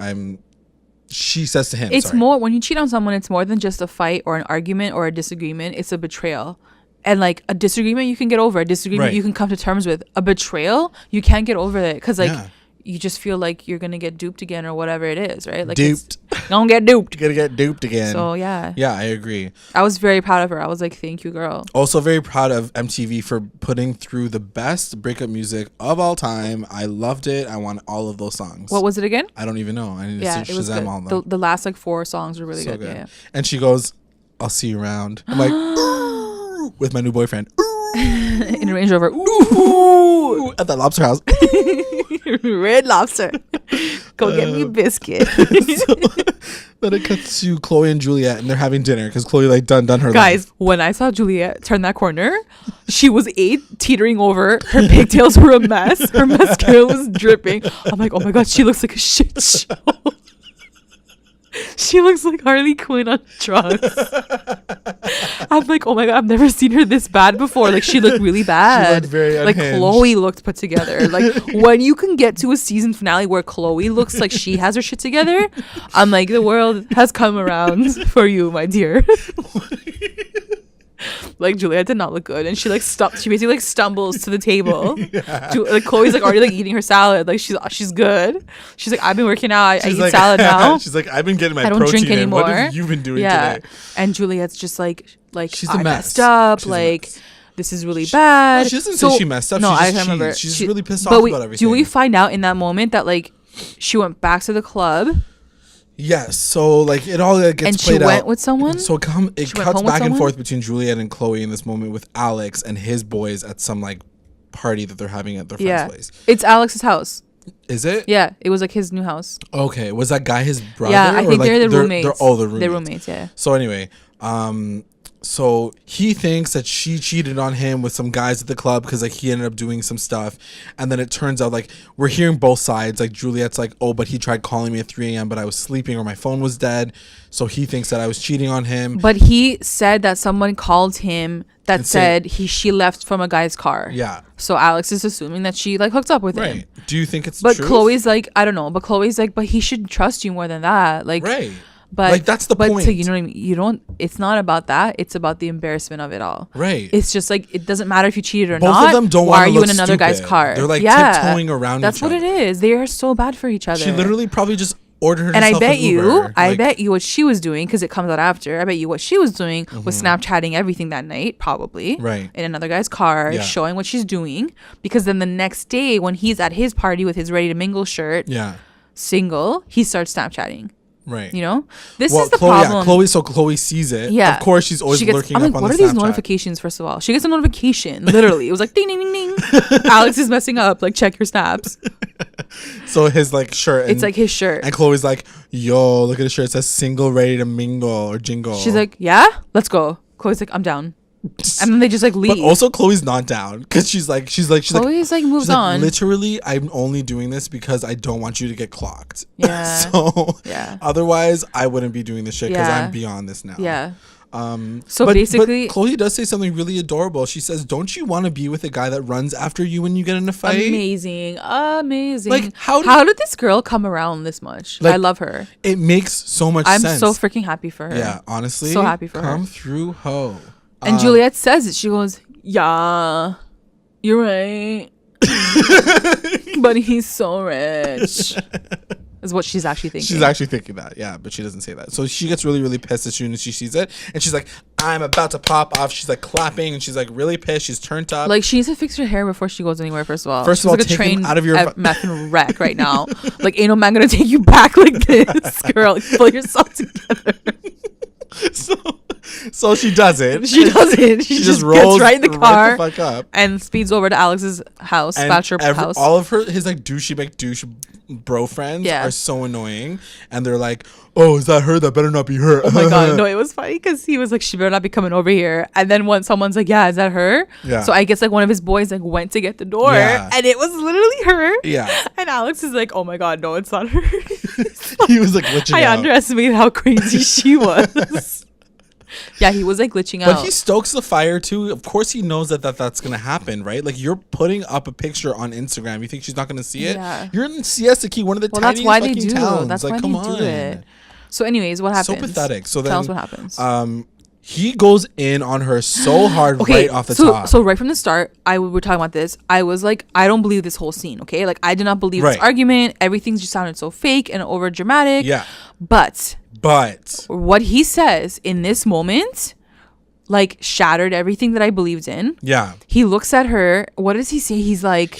she says to him. It's more when you cheat on someone. It's more than just a fight or an argument or a disagreement. It's a betrayal. And like a disagreement you can get over, a disagreement you can come to terms with. A betrayal you can't get over it because like you just feel like you're gonna get duped again or whatever it is, right? Like duped. Don't get duped. You're gonna get duped again. So yeah, I agree. I was very proud of her. I was like, thank you, girl. Also very proud of MTV for putting through the best breakup music of all time. I loved it. I want all of those songs. What was it again? I don't even know. I need to Shazam all of them. The last like 4 songs were really good. Yeah. And she goes, I'll see you around. I'm like with my new boyfriend. In a Range Rover. Ooh. At the Lobster House. Red Lobster. Go get me a biscuit. So, then it cuts to Chloe and Juliette, and they're having dinner because Chloe like done her guys life. When I saw Juliette turn that corner, she was teetering over. Her pigtails were a mess. Her mascara was dripping. I'm like, oh my God, she looks like a shit show. She looks like Harley Quinn on drugs. I'm like, oh my God, I've never seen her this bad before. Like she looked really bad. She looked very unhinged. Like Chloe looked put together. Like when you can get to a season finale where Chloe looks like she has her shit together, I'm like, the world has come around for you, my dear. Like Juliette did not look good, and she basically like stumbles to the table. Like Chloe's like already like eating her salad. Like she's good. She's like, I've been working out. I eat like, salad now. She's like, I've been getting my protein. I don't drink anymore. What have you been doing today? And Juliette's just like she's a mess. Messed up. Like this is really bad. No, she doesn't say she messed up. No, I can't remember. She's really pissed off about everything. Do we find out in that moment that like she went back to the club? Yes, so like it all gets played out. And she went with someone? So it cuts back and forth between Juliette and Chloe in this moment with Alex and his boys at some like party that they're having at their friend's place. It's Alex's house. Is it? Yeah, it was like his new house. Okay, was that guy his brother? Yeah, I think like they're the roommates. They're all the roommates. They're roommates, yeah. So anyway, so he thinks that she cheated on him with some guys at the club because like he ended up doing some stuff, and then it turns out like we're hearing both sides. Like Juliette's like, oh, but he tried calling me at 3 a.m. but I was sleeping or my phone was dead, so he thinks that I was cheating on him. But he said that someone called him that said she left from a guy's car. Yeah. So Alex is assuming that she like hooked up with him. Right. Do you think it's But true? Chloe's like, I don't know. But Chloe's like, but he should trust you more than that. Like, right. But like that's the point. So you know what I mean? You don't. It's not about that. It's about the embarrassment of it all. Right. It's just like it doesn't matter if you cheated or Both not. of them don't Why want are to you look in another stupid. guy's car? They're like tiptoeing around That's each what other. it is. They are so bad for each other. She literally probably just ordered herself and I bet an Uber. I bet you what she was doing, because it comes out after. I bet you what she was doing was Snapchatting everything that night, probably. Right. In another guy's car, showing what she's doing. Because then the next day, when he's at his party with his ready to mingle shirt, single, he starts Snapchatting. Right. You know? This is the problem. Yeah, Chloe sees it. Yeah. Of course, she's always lurking I'm up like, on what the are these Snapchat. notifications, first of all? She gets a notification, literally. It was like, ding, ding, ding, ding. Alex is messing up. Like, check your snaps. So his, like, shirt. And, it's like his shirt. And Chloe's like, yo, look at the shirt. It says single, ready to mingle or jingle. She's like, yeah? Let's go. Chloe's like, I'm down. And then they just like leave. But also Chloe's not down because she's like Chloe's like moves on. Literally, I'm only doing this because I don't want you to get clocked. Yeah. So otherwise, I wouldn't be doing this shit because I'm beyond this now. Yeah. So basically, Chloe does say something really adorable. She says, "Don't you want to be with a guy that runs after you when you get in a fight?" Amazing. Like how did this girl come around this much? Like, I love her. It makes so much sense. I'm so freaking happy for her. Yeah, honestly, so happy for her. Come through, ho. And Juliette says it. She goes, "Yeah, you're right." But he's so rich. Is what she's actually thinking. She's actually thinking that, yeah, but she doesn't say that. So she gets really, really pissed as soon as she sees it, and she's like, "I'm about to pop off." She's like clapping, and she's like really pissed. She's turned up. Like she needs to fix her hair before she goes anywhere. First of all, she's like a train out of your mething wreck right now. Like, ain't no man gonna take you back like this, girl. Like, pull yourself together. So she doesn't. She doesn't. She just rolls gets right in the car, right the fuck up, and speeds over to Alex's house, bachelor house. All of his like douche bro friends are so annoying, and they're like, "Oh, is that her? That better not be her." Oh my god, no! It was funny because he was like, "She better not be coming over here." And then when someone's like, "Yeah, is that her?" Yeah. So I guess like one of his boys like went to get the door, and it was literally her. Yeah. And Alex is like, "Oh my god, no, it's not her." He was like glitching out. I underestimated how crazy she was. Yeah, he was like glitching out. But he stokes the fire too. Of course he knows that's gonna happen, right? Like, you're putting up a picture on Instagram. You think she's not gonna see it? Yeah. You're in Siesta Key, one of the tiniest fucking towns. That's like, why come they on. do it. So anyways, what happens? So pathetic. So then tell us what happens. He goes in on her so hard right off the top. So right from the start, we're talking about this. I was like, I don't believe this whole scene. Okay, like I did not believe this argument. Everything just sounded so fake and over dramatic. Yeah. But what he says in this moment, like, shattered everything that I believed in. Yeah. He looks at her. What does he say? He's like,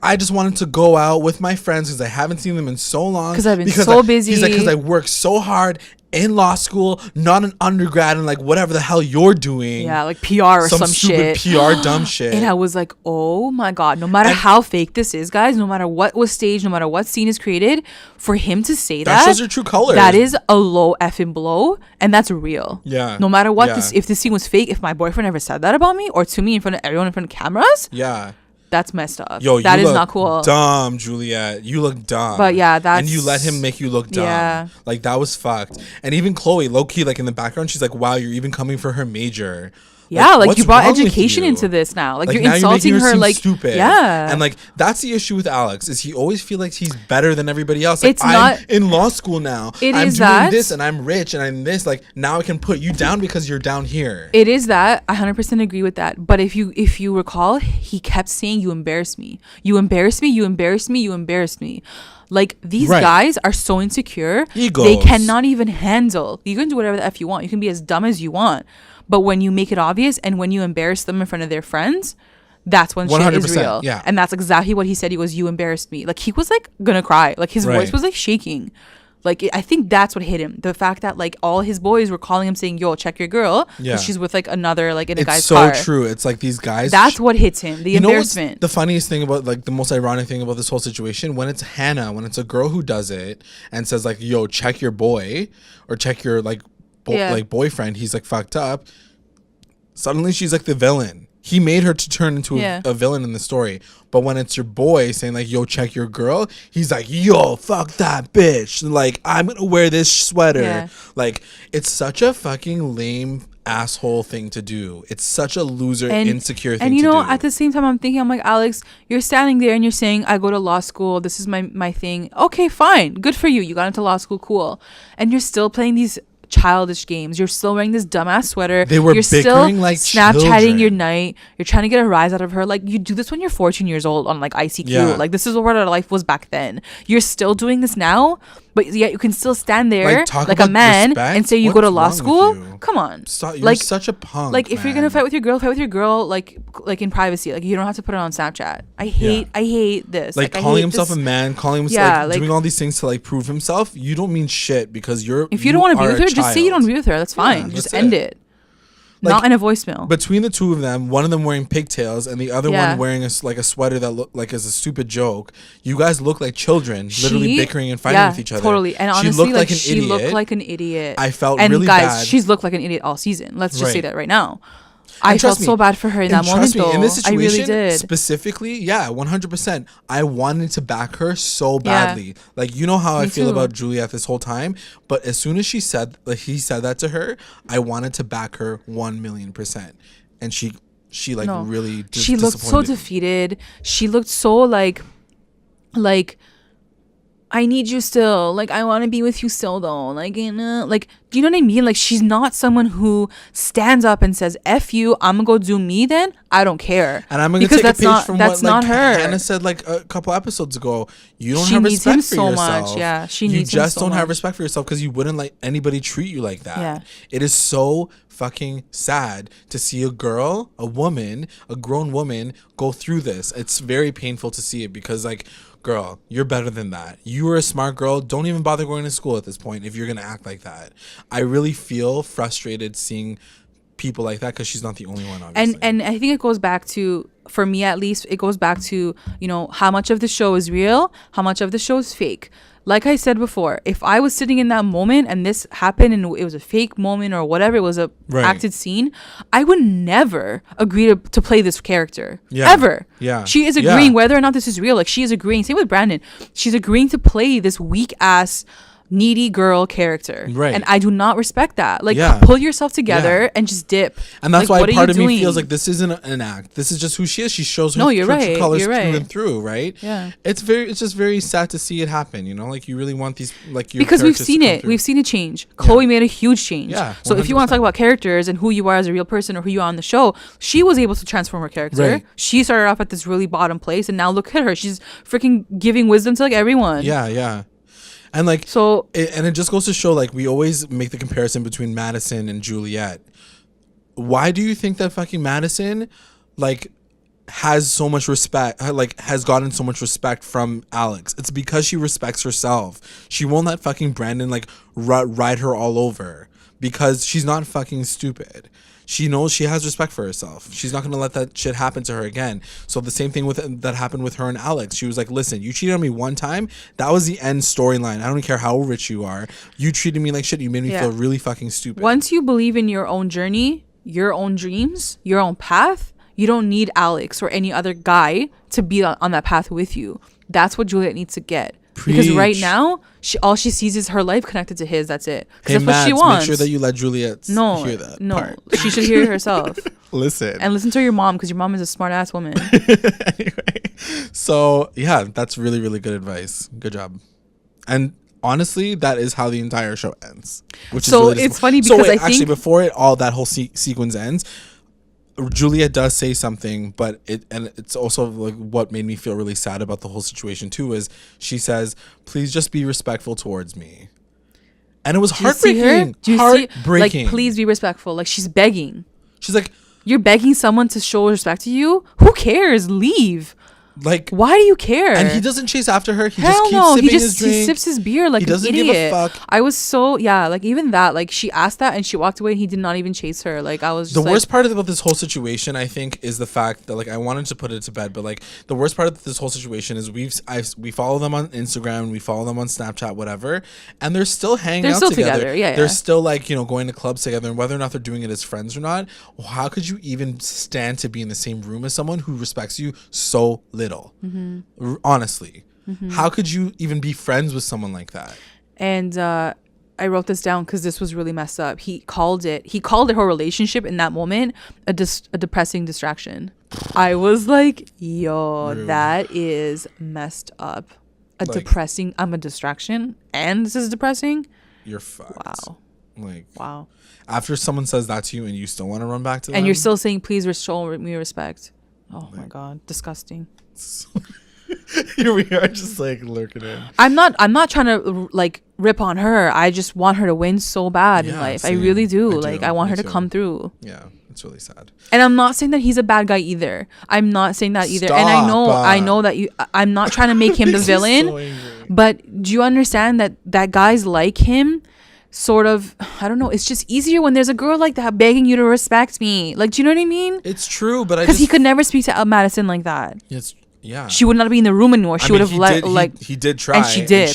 I just wanted to go out with my friends because I haven't seen them in so long. Because I've been so busy. He's like, because I work so hard in law school, not an undergrad, and like whatever the hell you're doing. Yeah, like PR or some stupid shit. PR dumb shit. And I was like, oh my God, no matter how fake this is, guys, no matter what was staged, no matter what scene is created, for him to say that shows your true colors. That is a low effing blow, and that's real. Yeah. No matter what, if this scene was fake, if my boyfriend ever said that about me or to me in front of everyone in front of cameras. Yeah. That's messed up. Yo, that is not cool. Dumb, Juliette. You look dumb. But yeah, and you let him make you look dumb. Yeah. Like, that was fucked. And even Chloe, low key, like in the background, she's like, "Wow, you're even coming for her major." Yeah, like you brought education into this now. Like, you're insulting her like stupid. Yeah. And like that's the issue with Alex, is he always feels like he's better than everybody else. Like, it's I'm in law school now. I'm doing this and I'm rich and I'm this. Like, now I can put you down because you're down here. It is that. I 100% agree with that. But if you recall, he kept saying, "You embarrass me. You embarrass me. You embarrass me. You embarrass me." Like, these guys are so insecure. Egos. They cannot even handle. You can do whatever the F you want. You can be as dumb as you want. But when you make it obvious and when you embarrass them in front of their friends, that's when shit is real. Yeah. And that's exactly what he said. He was, "You embarrassed me." Like, he was like gonna cry. Like, his voice was like shaking. Like, I think that's what hit him. The fact that like all his boys were calling him saying, "Yo, check your girl." Yeah. She's with like another, like in a guy's car. It's so true. It's like these guys. That's what hits him. The embarrassment. The funniest thing about, like, the most ironic thing about this whole situation, when it's Hannah, when it's a girl who does it and says like, "Yo, check your boy," or "Check your like boyfriend. He's like fucked up." Suddenly she's like the villain. He made her to turn into a villain in the story. But when it's your boy saying like, "Yo, check your girl," he's like, "Yo, fuck that bitch. Like, I'm going to wear this sweater." Yeah. Like, it's such a fucking lame asshole thing to do. It's such a loser, insecure thing to do. And you know, at the same time, I'm thinking, I'm like, Alex, you're standing there and you're saying, I go to law school. This is my thing. Okay, fine. Good for you. You got into law school. Cool. And you're still playing these childish games. You're still wearing this dumbass sweater. They were you're bickering still like Snapchatting children. your night. You're trying to get a rise out of her. Like, you do this when you're 14 years old on like ICQ. Yeah. Like, this is what our life was back then. You're still doing this now, but yet you can still stand there like a man respect? and say you go to law school. Come on. You're like, such a punk. Like, if you're gonna fight with your girl like in privacy. Like, you don't have to put it on Snapchat. I hate this. Like, calling himself a man, calling himself doing all these things to like prove himself. You don't mean shit because if you don't want to be with her, just say you don't want to be with her. That's fine. Just end it. Like, not in a voicemail. Between the two of them, one of them wearing pigtails and the other one wearing a sweater that looked like is a stupid joke. You guys look like children, literally bickering and fighting with each other. Totally. And honestly, she looked like an idiot. I felt really bad. And guys, she's looked like an idiot all season. Let's just say that right now. I felt so bad for her in that moment, though. In this situation, I really did. Specifically, 100%. I wanted to back her so badly. Like, you know how I feel about Juliette this whole time, but as soon as he said that to her, I wanted to back her 1,000,000%. And she really she looked so defeated. She looked so like I need you still. Like, I want to be with you still, though. Like, do you know what I mean? Like, she's not someone who stands up and says, F you, I'm going to go do me then. I don't care. And I'm going to take a page from what Hannah said like a couple episodes ago. You don't have respect for yourself. Much. Yeah, she needs him so much. You just don't have respect for yourself because you wouldn't let anybody treat you like that. Yeah. It is so fucking sad to see a girl, a woman, a grown woman go through this. It's very painful to see it because, like, girl, you're better than that. You were a smart girl. Don't even bother going to school at this point if you're going to act like that. I really feel frustrated seeing people like that because she's not the only one, obviously. And I think it goes back to, for me at least, it goes back to, you know, how much of the show is real, how much of the show is fake. Like I said before, if I was sitting in that moment and this happened and it was a fake moment or whatever, it was a acted scene, I would never agree to play this character. Ever. Yeah. She is agreeing whether or not this is real. Like, she is agreeing. Same with Brandon. She's agreeing to play this weak ass needy girl character, right? And I do not respect that. Like, pull yourself together and just dip. And that's why part of me feels like this isn't an act. This is just who she is. She shows her true colors through and through, right? Yeah. It's just very sad to see it happen. You know, like, you really want these, like, your because we've seen it. We've seen it change. Chloe made a huge change. Yeah. 100%. So if you want to talk about characters and who you are as a real person or who you are on the show, she was able to transform her character. Right. She started off at this really bottom place, and now look at her. She's freaking giving wisdom to like everyone. Yeah. Yeah. And like, so it just goes to show, like, we always make the comparison between Madisson and Juliette. Why do you think that fucking Madisson, like, has so much respect, like, has gotten so much respect from Alex? It's because she respects herself. She won't let fucking Brandon, like, ride her all over because she's not fucking stupid. She knows she has respect for herself. She's not going to let that shit happen to her again. So the same thing that happened with her and Alex. She was like, listen, you cheated on me one time. That was the end storyline. I don't care how rich you are. You treated me like shit. You made me feel really fucking stupid. Once you believe in your own journey, your own dreams, your own path, you don't need Alex or any other guy to be on that path with you. That's what Juliette needs to get. Preach. Because right now, all she sees is her life connected to his. That's it. Hey, that's what she wants. Make sure that you let Juliette hear that. No, part. She should hear it herself. Listen to your mom, because your mom is a smart ass woman. Anyway, so yeah, that's really, really good advice. Good job. And honestly, that is how the entire show ends. Which so is really it's funny because I think actually before that whole sequence ends, Juliette does say something, but it's also like what made me feel really sad about the whole situation too is she says, "Please just be respectful towards me," and it was heartbreaking. Like, please be respectful. Like, she's begging. She's like, you're begging someone to show respect to you. Who cares? Leave. Like, why do you care? And he doesn't chase after her. He just keeps sipping his drink. He sips his beer like an idiot. He doesn't give a fuck. I was so, like, even that, like, she asked that and she walked away and he did not even chase her. Like, I was just the worst part about this whole situation, I think, is the fact that, like, I wanted to put it to bed, but, like, the worst part of this whole situation is we follow them on Instagram, we follow them on Snapchat, whatever, and they're still hanging out together. Yeah, they're still, like, you know, going to clubs together, and whether or not they're doing it as friends or not, how could you even stand to be in the same room as someone who respects you so little? Honestly, how could you even be friends with someone like that? And I wrote this down because this was really messed up. He called her relationship in that moment a depressing distraction. I was like, yo, Rude. That is messed up. I'm a distraction and this is depressing. You're fucked. Wow. Wow. After someone says that to you and you still want to run back to them. And you're still saying, please show me respect. Oh my God. Disgusting. Here we are, just like lurking in. I'm not trying to like rip on her. I just want her to win so bad in life. Same. I really do. I want her to come through. Yeah, it's really sad. And I'm not saying that he's a bad guy either. I'm not saying that either. Stop, and I know that I'm not trying to make him the villain. So but do you understand that guys like him sort of, I don't know, it's just easier when there's a girl like that begging you to respect me. Like, do you know what I mean? It's true, but because he could never speak to Madisson like that. Yeah, she would not be in the room anymore. She would have he did try, and she did.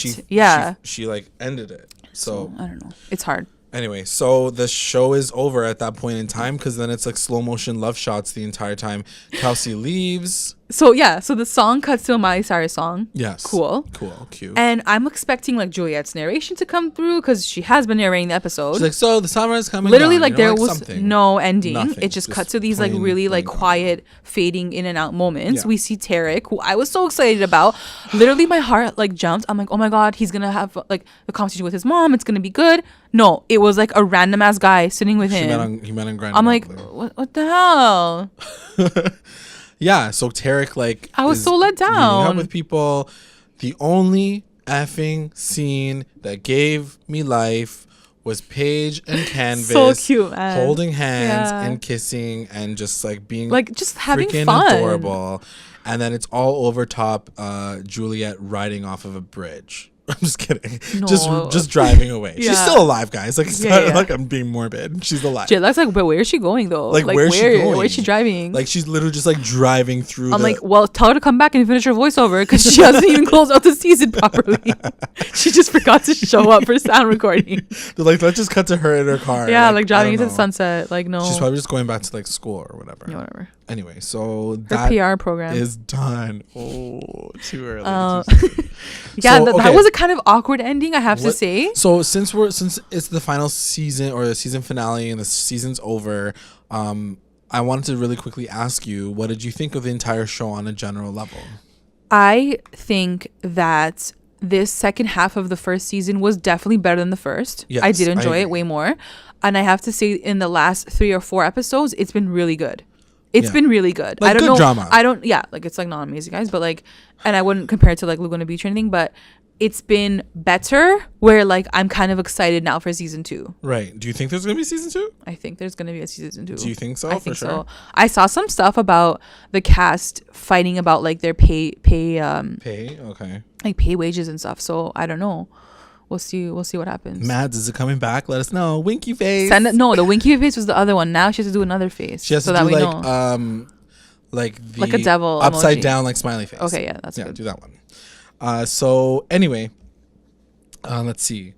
She like ended it. So I don't know. It's hard. Anyway, so the show is over at that point in time because then it's like slow motion love shots the entire time. Kelsey leaves. So the song cuts to a Miley Cyrus song. Yes. Cool, cute. And I'm expecting like Juliette's narration to come through because she has been narrating the episode. She's like, so the summer is coming. Literally, on, like there was something. no ending. Nothing. It just cut to these like really like quiet fading in and out moments. Yeah. We see Tarek, who I was so excited about. Literally, my heart like jumped. I'm like, oh my God, he's gonna have like a conversation with his mom. It's gonna be good. No, it was like a random ass guy sitting with him. He met on Grand. I'm like, what the hell? Yeah, so Tarek like I was so let down. Meeting up with people. The only effing scene that gave me life was Paige and Canvas so cute, man. Holding hands and kissing and just like being like just having freaking fun. Adorable. And then it's all over top Juliette riding off of a bridge. I'm just kidding. No. Just driving away. Yeah. She's still alive, guys. Like it's not like I'm being morbid. She's alive. JAlex like, but where is she going though? Like where's she going? Where's she driving? Like she's literally just like driving through. I'm like, well, tell her to come back and finish her voiceover because she hasn't even closed out the season properly. She just forgot to show up for sound recording. They're like, let's just cut to her in her car. Yeah, like driving into the sunset. Like no. She's probably just going back to like school or whatever. Yeah, whatever. Anyway, so her PR program is done. Oh, too early. That was a kind of awkward ending, I have to say. So since it's the final season or the season finale and the season's over, I wanted to really quickly ask you, what did you think of the entire show on a general level? I think that this second half of the first season was definitely better than the first. Yes, I did enjoy it way more. And I have to say, in the last 3 or 4 episodes, it's been really good. It's been really good. Like, I don't know. Drama. Like it's like not amazing, guys, but like, and I wouldn't compare it to like Laguna Beach or anything, but it's been better where like I'm kind of excited now for season 2. Right. Do you think there's going to be season 2? I think there's going to be a season 2. Do you think so? I think so. I saw some stuff about the cast fighting about like their pay, okay. Like pay wages and stuff. So I don't know. We'll see what happens. Mads, is it coming back? Let us know. Winky face. No, the winky face was the other one. Now she has to do another face. She has to do like a devil upside emoji. Down like smiley face. Okay, yeah, that's good. Do that one. So anyway, let's see.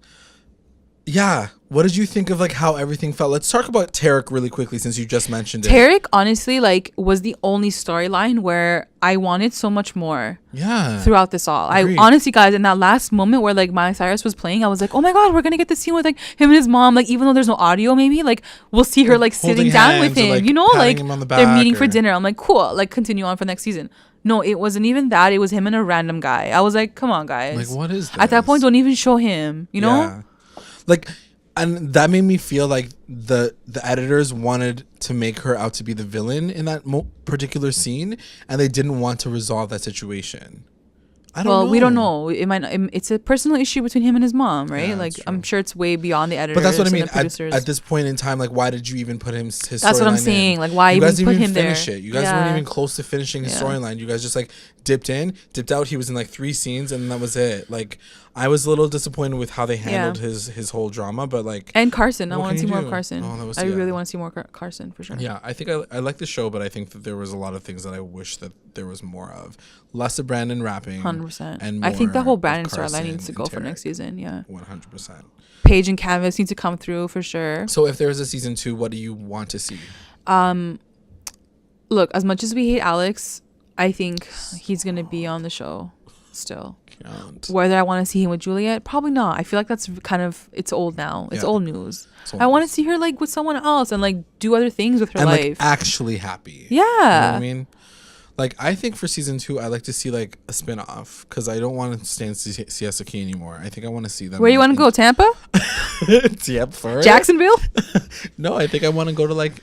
Yeah, what did you think of like how everything felt? Let's talk about Tarek really quickly since you just mentioned it. Tarek honestly like was the only storyline where I wanted so much more. Yeah. Throughout this all. Agreed. I honestly, guys, in that last moment where like Miley Cyrus was playing, I was like, oh my God, we're gonna get the scene with like him and his mom. Like even though there's no audio, maybe like we'll see her like sitting down with him, like, you know, like they're meeting for or... dinner. I'm like, cool, like continue on for next season. No, it wasn't even that. It was him and a random guy. I was like, come on, guys. Like what is this? At that point, don't even show him, you know? Yeah. Like, and that made me feel like the editors wanted to make her out to be the villain in that particular scene, and they didn't want to resolve that situation. I don't know. Well, we don't know. It's a personal issue between him and his mom, right? Yeah, like I'm sure it's way beyond the editors. But that's what I mean. Producers. At this point in time, like, why did you even put his That's what I'm saying. Like, why even put him there? You guys weren't even close to finishing his storyline. You guys just like dipped out. He was in like 3 scenes, and that was it. Like, I was a little disappointed with how they handled his whole drama, but like. And Carson, I want to see more of Carson. Oh, I really want to see more Carson for sure. Yeah, I think I like the show, but I think that there was a lot of things that I wish that there was more of. Less of Brandon rapping. 100%. And more I think the whole Brandon storyline needs to go for next season. Yeah. 100%. Paige and Canvas need to come through for sure. So if there's a season 2, what do you want to see? Look, as much as we hate Alex, I think he's gonna be on the show. still. Count. Whether I want to see him with Juliette, probably not. I feel like that's kind of, it's old now. It's old news. I want to see her like with someone else and like do other things with her and life. Like actually happy. Yeah. You know what I mean? Like, I think for season 2, I'd like to see like a spin-off because I don't want to stay in Siesta Key anymore. I think I want to see them. Where you want to go? Tampa? Yep. For Jacksonville? No, I think I want to go to like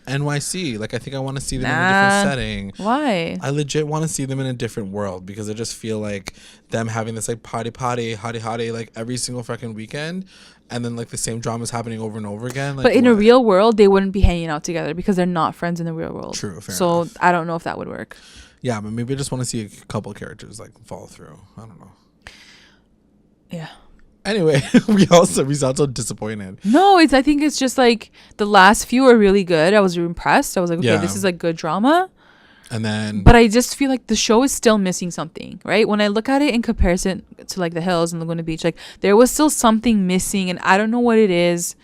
NYC. Like, I think I want to see them in a different setting. Why? I legit want to see them in a different world because I just feel like them having this like hottie like every single fucking weekend, and then like the same drama's happening over and over again. Like, but in a real world, they wouldn't be hanging out together because they're not friends in the real world. True. Fair so enough. I don't know if that would work. Yeah, but maybe I just want to see a couple characters like fall through. I don't know. Yeah. Anyway, we sound so disappointed. No, I think it's just like the last few are really good. I was impressed. I was like, okay, this is like good drama. And then, but I just feel like the show is still missing something, right? When I look at it in comparison to like The Hills and Laguna Beach, like there was still something missing, and I don't know what it is.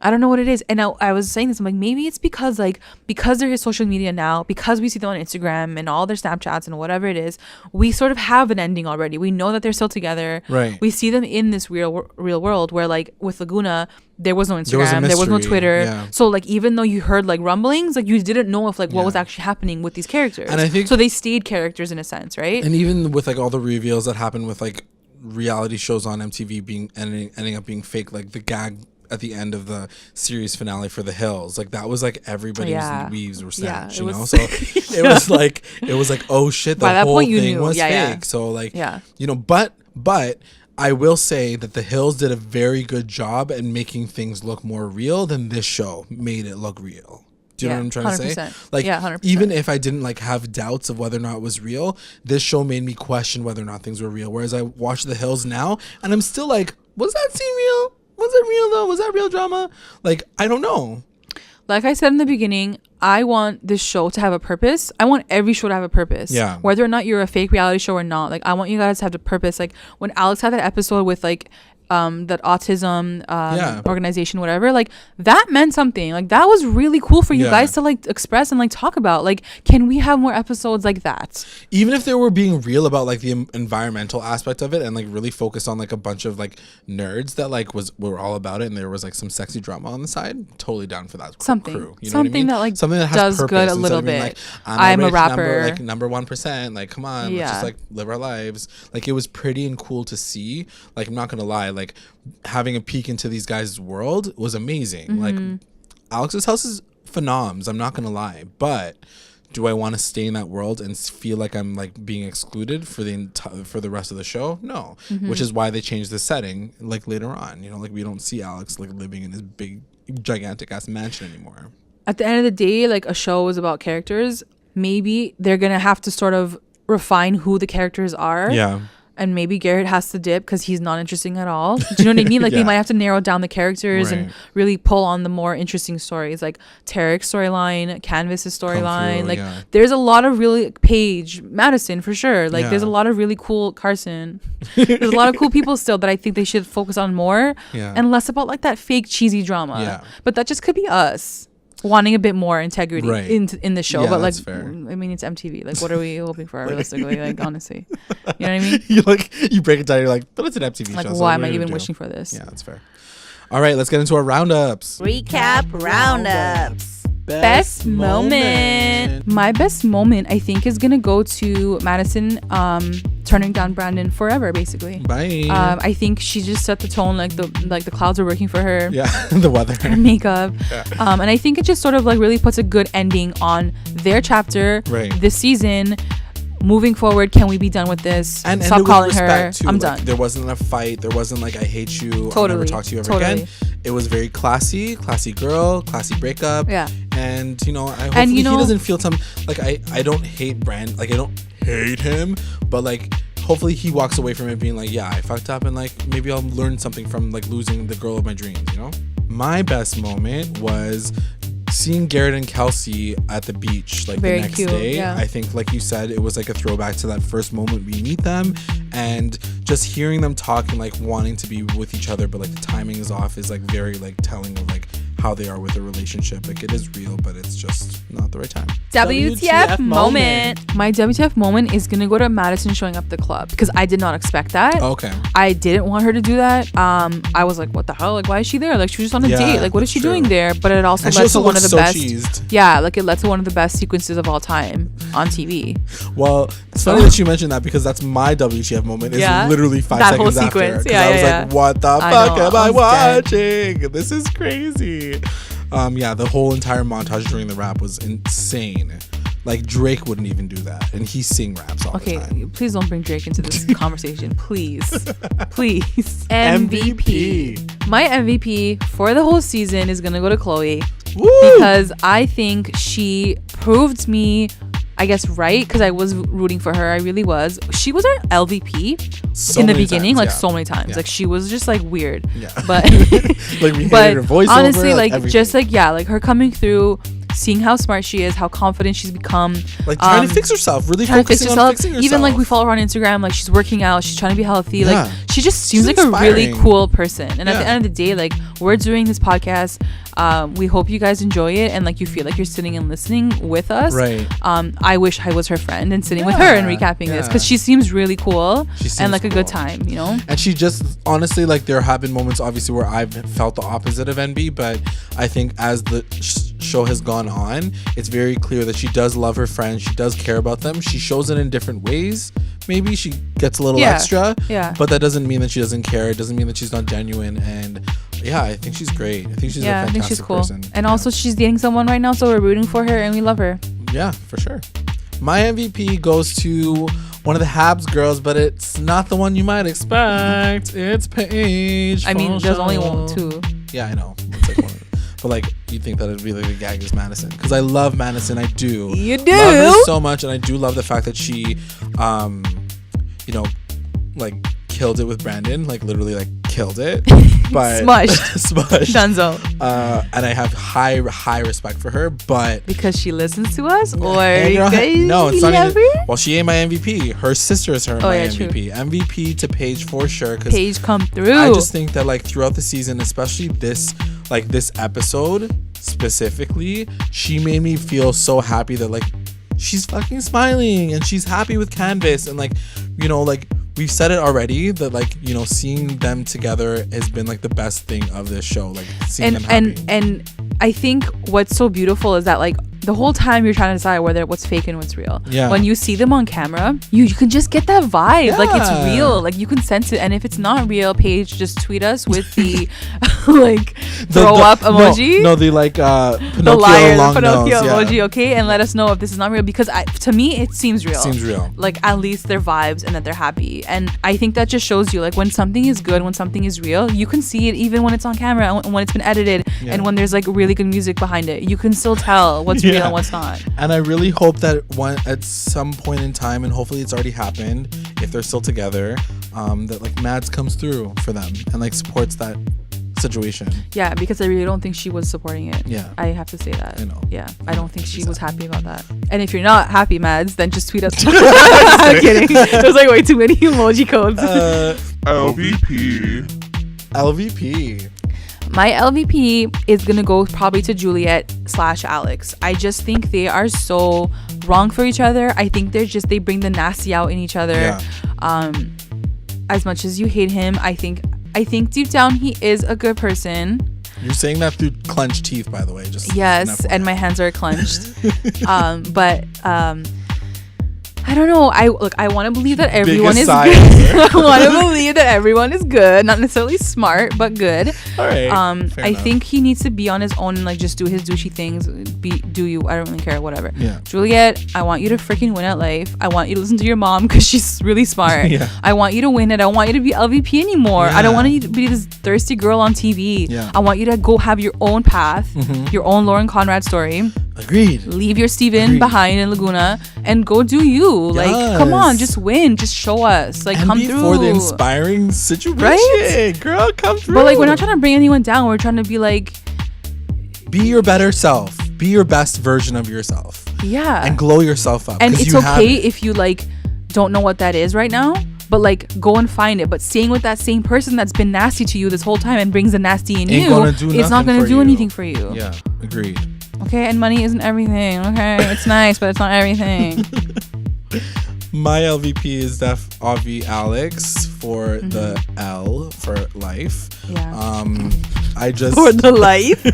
And I was saying this, I'm like, maybe it's because there is social media now, because we see them on Instagram and all their Snapchats and whatever it is, we sort of have an ending already. We know that they're still together. Right. We see them in this real world where like with Laguna, there was no Instagram, there was no Twitter. Yeah. So like even though you heard like rumblings, like you didn't know if like what was actually happening with these characters. And I think so they stayed characters in a sense, right? And even with like all the reveals that happened with like reality shows on MTV ending up being fake, like the gag at the end of the series finale for The Hills, like that was like everybody's weaves were snatched, you know. So it was like oh shit, the whole thing was fake. So like you know, but I will say that The Hills did a very good job at making things look more real than this show made it look real. Do you know what I'm trying to say? Like, 100%. Even if I didn't like have doubts of whether or not it was real, this show made me question whether or not things were real. Whereas I watch The Hills now and I'm still like, was that scene real? Was it real though? Was that real drama? Like, I don't know. Like I said in the beginning, I want this show to have a purpose. I want every show to have a purpose. Yeah. Whether or not you're a fake reality show or not. Like, I want you guys to have a purpose. Like, when Alex had that episode with, like, that autism organization, whatever, like, that meant something. Like, that was really cool for you guys to, like, express and, like, talk about. Like, can we have more episodes like that? Even if they were being real about, like, the environmental aspect of it and, like, really focused on, like, a bunch of, like, nerds that, like, were all about it and there was, like, some sexy drama on the side, totally down for that something. crew. You know something what I mean? that, like, something that has does purpose good a little bit. Like, I'm a rapper. Number 1%. Like, come on. Let's just, like, live our lives. Like, it was pretty and cool to see. Like, I'm not going to lie. Like, having a peek into these guys' world was amazing. Mm-hmm. Like, Alex's house is phenoms, I'm not gonna lie, but do I want to stay in that world and feel like I'm like being excluded for the rest of the show? No. Which is why they changed the setting like later on, you know, like we don't see Alex like living in his big gigantic ass mansion anymore. At the end of the day, like a show is about characters. Maybe they're gonna have to sort of refine who the characters are. Yeah. And maybe Garrett has to dip because he's not interesting at all. Do you know what I mean? Like they might have to narrow down the characters and really pull on the more interesting stories, like Tarek's storyline, Canvas's storyline. Like there's a lot of really Paige, Madisson for sure. Like there's a lot of really cool Carson. There's a lot of cool people still that I think they should focus on more and less about like that fake cheesy drama. Yeah. But that just could be us wanting a bit more integrity in the show. But like, fair. I mean, it's MTV. Like, what are we hoping for realistically? Like, honestly, you know what I mean? you break it down. You're like, but it's an MTV like, show. Why am I even wishing for this? Yeah, that's fair. All right, let's get into our roundups. Recap roundups. Best moment. My best moment, I think, is gonna go to Madisson turning down Brandon forever, basically. Bye. I think she just set the tone. Like the clouds were working for her. Yeah, the weather, her makeup. Yeah. And I think it just sort of like really puts a good ending on their chapter this season. Moving forward, can we be done with this? And stop calling her. Too. I'm like, done. There wasn't a fight. There wasn't like I hate you. I'll never talk to you ever again. It was very classy girl, classy breakup. Yeah. And you know, hopefully he doesn't feel some like I don't hate Brand. Like I don't hate him, but like hopefully he walks away from it being like, yeah, I fucked up and like maybe I'll learn something from like losing the girl of my dreams. You know. My best moment was seeing Garrett and Kelsey at the beach like very the next cute, day. yeah. I think like you said, it was like a throwback to that first moment we meet them, and just hearing them talk and like wanting to be with each other but like the timing is off is like very like telling of like how they are with a relationship. Like, it is real, but it's just not the right time. WTF moment. My WTF moment is gonna go to Madisson showing up at the club because I did not expect that. Okay. I didn't want her to do that. I was like, what the hell? Like, why is she there? Like, she was just on a date. Like, what is she doing there? But it also led to one of the best. Cheesed. Yeah, like it led to one of the best sequences of all time on TV. Well, it's funny that you mentioned that because that's my WTF moment. Is literally 5 that seconds whole sequence. after. I was like, what the fuck am I watching? Dead. This is crazy. The whole entire montage during the rap was insane. Like, Drake wouldn't even do that, and he sing raps all the time. Okay, please don't bring Drake into this conversation, please. MVP. My MVP for the whole season is gonna go to Chloe. Woo! Because I think she proved me, I guess, right, because I was rooting for her. I really was. She was our LVP in the beginning, so many times. Like, she was just like weird. Yeah. But like, we hated her voice honestly, over, like just like like her coming through, seeing how smart she is, how confident she's become, like trying to fix herself, really focusing on fixing herself. Even like we follow her on Instagram, like she's working out, she's trying to be healthy. Like, she just seems like a really cool person. And at the end of the day, like, we're doing this podcast. We hope you guys enjoy it and like you feel like you're sitting and listening with us. Right. I wish I was her friend and sitting with her and recapping this because she seems really cool and like a good time, you know. And she just honestly, like, there have been moments obviously where I've felt the opposite of NB, but I think as the show has gone on, it's very clear that she does love her friends, she does care about them, she shows it in different ways. Maybe she gets a little extra, but that doesn't mean that she doesn't care. It doesn't mean that she's not genuine. And I think she's great. I think she's a fantastic person. And also she's dating someone right now, so we're rooting for her and we love her. Yeah, for sure. My MVP goes to one of the Habs girls, but it's not the one you might expect. It's Paige. I mean, there's only two. Yeah, I know. It's like one. But like, you'd think that it'd be like the gag is Madisson, because I love Madisson. I do. You do. Love her so much, and I do love the fact that she, like killed it with Brandon. Like, literally, like killed it. But smushed. Dunzo. And I have high respect for her, but because she listens to us, or no, it's not even. Well, she ain't my MVP. Her sister is my MVP. True. MVP to Paige for sure. Because Paige come through. I just think that like throughout the season, especially this episode specifically, she made me feel so happy that like she's fucking smiling and she's happy with Canvas, and like, you know, like we've said it already that like, you know, seeing them together has been like the best thing of this show, like seeing them happy. And I think what's so beautiful is that like the whole time you're trying to decide what's fake and what's real. Yeah. When you see them on camera, you can just get that vibe. Yeah. Like, it's real. Like, you can sense it. And if it's not real, Paige, just tweet us with the like throw up emoji. No, the like Pinocchio the liar, long the Pinocchio nose, emoji. Okay, and let us know if this is not real, because to me it seems real. Seems real. Like, at least their vibes and that they're happy. And I think that just shows you like when something is good, when something is real, you can see it even when it's on camera and when it's been edited, and when there's like really good music behind it. You can still tell what's real and what's not. And I really hope that at some point in time, and hopefully it's already happened, if they're still together, that like Mads comes through for them and like supports that situation. Yeah, because I really don't think she was supporting it. Yeah, I have to say that. I know. Yeah, I don't think she was happy about that. And if you're not happy, Mads, then just tweet us. I'm kidding. There's like way too many emoji codes. LVP. My LVP is gonna go probably to Juliette / Alex. I just think they are so wrong for each other. I think they bring the nasty out in each other. Yeah. As much as you hate him, I think deep down he is a good person. You're saying that through clenched teeth, by the way. Just yes, and my hands are clenched. But I don't know. I want to believe that everyone is good. I want to believe that everyone is good, not necessarily smart, but good. All right. I think he needs to be on his own and like just do his douchey things. Do you? I don't really care. Whatever. Yeah. Juliette, I want you to freaking win at life. I want you to listen to your mom because she's really smart. Yeah. I want you to win it. I don't want you to be LVP anymore. Yeah. I don't want you to be this thirsty girl on TV. Yeah. I want you to go have your own path, your own Lauren Conrad story. Agreed. Leave your Steven behind in Laguna and go do you. Like, come on, just win. Just show us. Like, and come through. For the inspiring situation. Right? Girl, come through. But like, we're not trying to bring anyone down. We're trying to be like, be your better self. Be your best version of yourself. Yeah. And glow yourself up. And it's okay if you like don't know what that is right now. but like go and find it. But staying with that same person that's been nasty to you this whole time and brings the nasty in Ain't you, gonna do it's not nothing gonna for do you. anything for you. Yeah, agreed. Okay, and money isn't everything. Okay, it's nice, but it's not everything. My LVP is JAlex for the L for life. Yeah. I just For the life.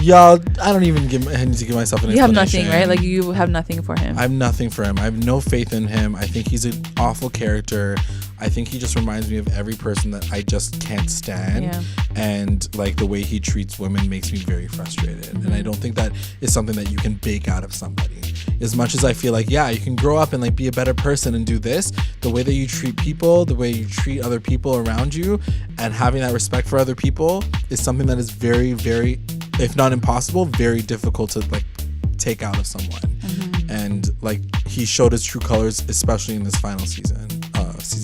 Y'all, I don't even need to give myself an explanation. You have nothing, right? Like you have nothing for him. I have nothing for him. I have no faith in him. I think he's an awful character. I think he just reminds me of every person that I just can't stand. Yeah. And like the way he treats women makes me very frustrated. And I don't think that is something that you can bake out of somebody. As much as I feel like, yeah, you can grow up and like be a better person and do this, the way that you treat people, the way you treat other people around you, and having that respect for other people is something that is very, very, if not impossible, very difficult to like take out of someone. And like he showed his true colors, especially in this final season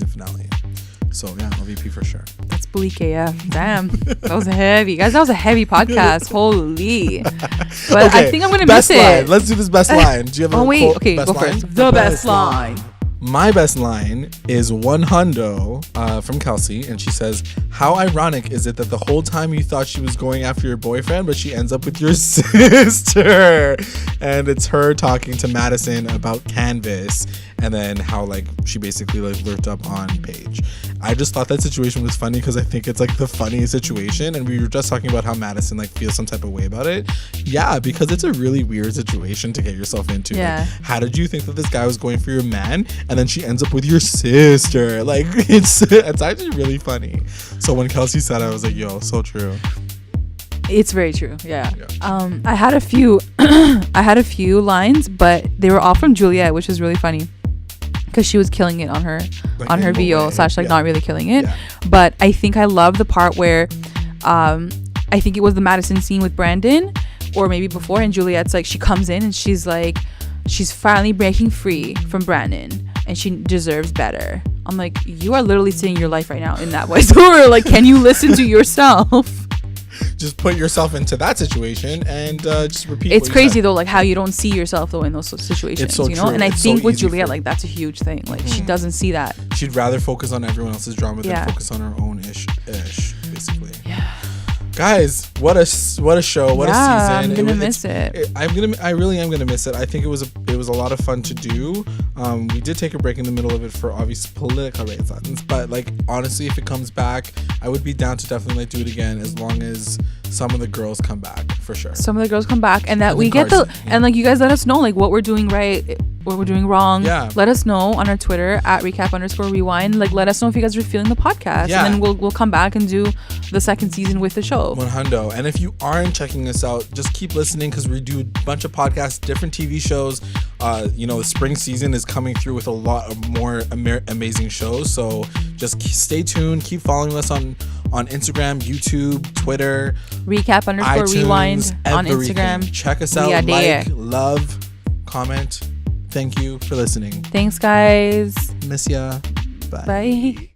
finale. So yeah, LVP for sure. That's bleak AF. Damn, that was heavy, guys. That was a heavy podcast. Holy. But okay, I think I'm gonna miss line. it. Let's do this best line. Do you have a wait, okay, best go line? first. The best line. My best line is $100 from Kelsey, and she says, "How ironic is it that the whole time you thought she was going after your boyfriend, but she ends up with your sister?" And it's her talking to Madisson about Canvas, and then how like she basically like lurked up on Paige. I just thought that situation was funny because I think it's like the funniest situation, and we were just talking about how Madisson like feels some type of way about it. Yeah, because it's a really weird situation to get yourself into. Yeah. Like, how did you think that this guy was going for your man, and then she ends up with your sister? Like it's actually really funny. So when Kelsey said it, I was like, yo, so true. It's very true. Yeah. I had a few lines, but they were all from Juliette, which is really funny because she was killing it on her like on her VO / not really killing it. Yeah. But I think I love the part where I think it was the Madisson scene with Brandon, or maybe before, and Juliette's like, she comes in and she's like, she's finally breaking free from Brandon and she deserves better. I'm like, you are literally seeing your life right now in that voiceover. Like, can you listen to yourself? Just put yourself into that situation and just repeat. It's crazy though, like how you don't see yourself though in those situations. It's so you know, true. and I it's think so with Juliette, like that's a huge thing. Like she doesn't see that. She'd rather focus on everyone else's drama than focus on her own ish, basically. Yeah. Guys, what a show, what a season. I'm gonna miss it. I really am gonna miss it. I think it was a lot of fun to do. We did take a break in the middle of it for obvious political reasons, but like honestly, if it comes back, I would be down to definitely like do it again as long as some of the girls come back, for sure. Some of the girls come back, and that we get and like you guys let us know like what we're doing right, what we're doing wrong. Yeah. Let us know on our Twitter at @recap_rewind. Like let us know if you guys are feeling the podcast, Yeah. and then we'll come back and do the second season with the show. 100. And if you aren't checking us out, just keep listening because we do a bunch of podcasts, different TV shows. The spring season is coming through with a lot of more amazing shows. So just stay tuned. Keep following us on Instagram, YouTube, Twitter, recap_rewind on everything. Instagram. Check us out. Like, love, comment. Thank you for listening. Thanks, guys. Miss ya. Bye. Bye.